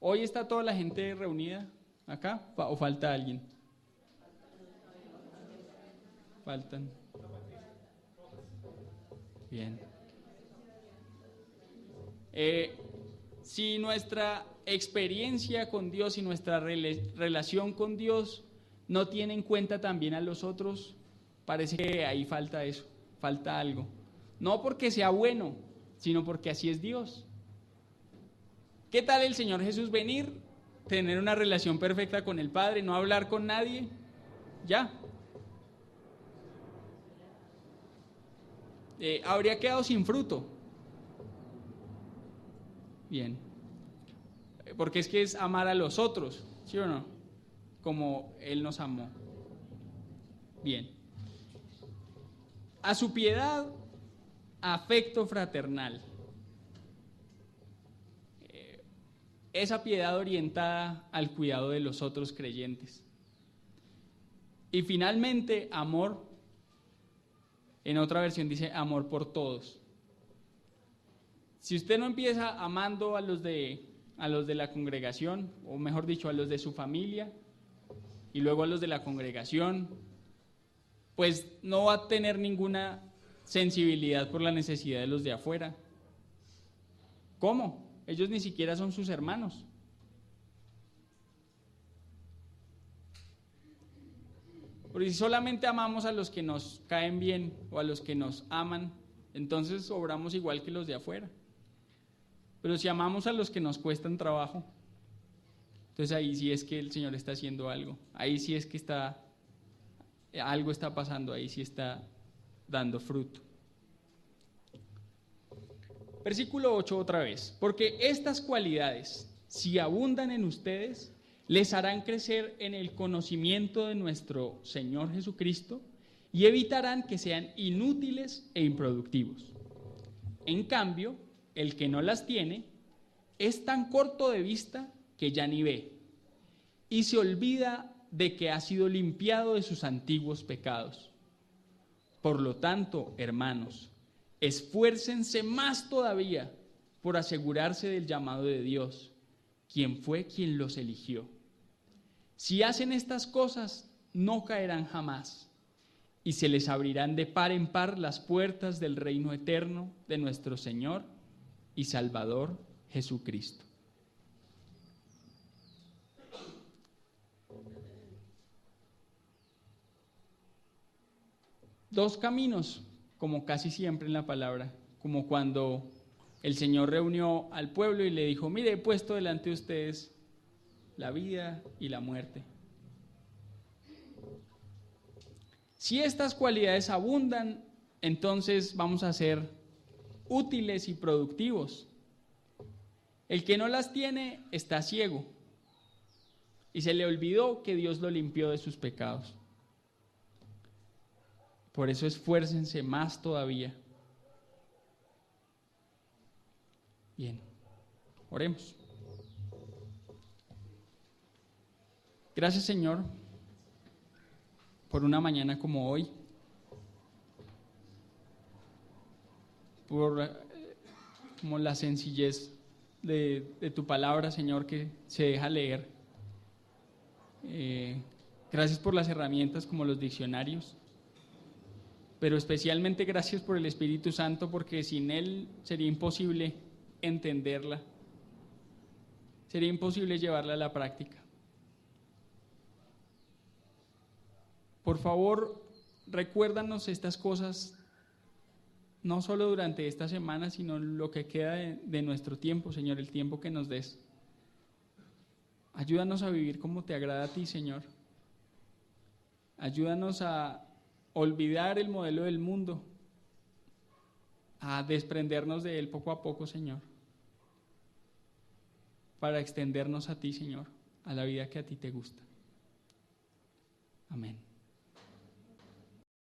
¿Hoy está toda la gente reunida acá o falta alguien? Faltan. Bien. Si nuestra experiencia con Dios y nuestra relación con Dios no tiene en cuenta también a los otros, parece que ahí falta eso, falta algo. No porque sea bueno, sino porque así es Dios. ¿Qué tal el Señor Jesús venir, tener una relación perfecta con el Padre, no hablar con nadie? Ya. Habría quedado sin fruto. Bien. Porque es que es amar a los otros, ¿sí o no? Como Él nos amó. Bien. A su piedad, afecto fraternal. Esa piedad orientada al cuidado de los otros creyentes. Y finalmente, amor. En otra versión dice amor por todos. Si usted no empieza amando a los de la congregación, o mejor dicho, a los de su familia, y luego a los de la congregación, pues no va a tener ninguna sensibilidad por la necesidad de los de afuera. ¿Cómo? Ellos ni siquiera son sus hermanos. Porque si solamente amamos a los que nos caen bien o a los que nos aman, entonces obramos igual que los de afuera. Pero si amamos a los que nos cuestan trabajo, entonces ahí sí es que el Señor está haciendo algo. Ahí sí es que algo está pasando, ahí sí está dando fruto. Versículo 8 otra vez. Porque estas cualidades, si abundan en ustedes, Les harán crecer en el conocimiento de nuestro Señor Jesucristo y evitarán que sean inútiles e improductivos. En cambio, el que no las tiene es tan corto de vista que ya ni ve y se olvida de que ha sido limpiado de sus antiguos pecados. Por lo tanto, hermanos, esfuércense más todavía por asegurarse del llamado de Dios, quien fue quien los eligió. Si hacen estas cosas, no caerán jamás, y se les abrirán de par en par las puertas del reino eterno de nuestro Señor y Salvador Jesucristo. Dos caminos, como casi siempre en la palabra, como cuando el Señor reunió al pueblo y le dijo: mire, he puesto delante de ustedes la vida y la muerte. Si estas cualidades abundan, entonces vamos a ser útiles y productivos. El que no las tiene está ciego y se le olvidó que Dios lo limpió de sus pecados. Por eso esfuércense más todavía. Bien, oremos. Gracias, Señor, por una mañana como hoy, por como la sencillez de tu palabra, Señor, que se deja leer. Gracias por las herramientas como los diccionarios, pero especialmente gracias por el Espíritu Santo, porque sin Él sería imposible entenderla, sería imposible llevarla a la práctica. Por favor, recuérdanos estas cosas, no solo durante esta semana, sino lo que queda de nuestro tiempo, Señor, el tiempo que nos des. Ayúdanos a vivir como te agrada a ti, Señor. Ayúdanos a olvidar el modelo del mundo, a desprendernos de él poco a poco, Señor, para extendernos a ti, Señor, a la vida que a ti te gusta. Amén.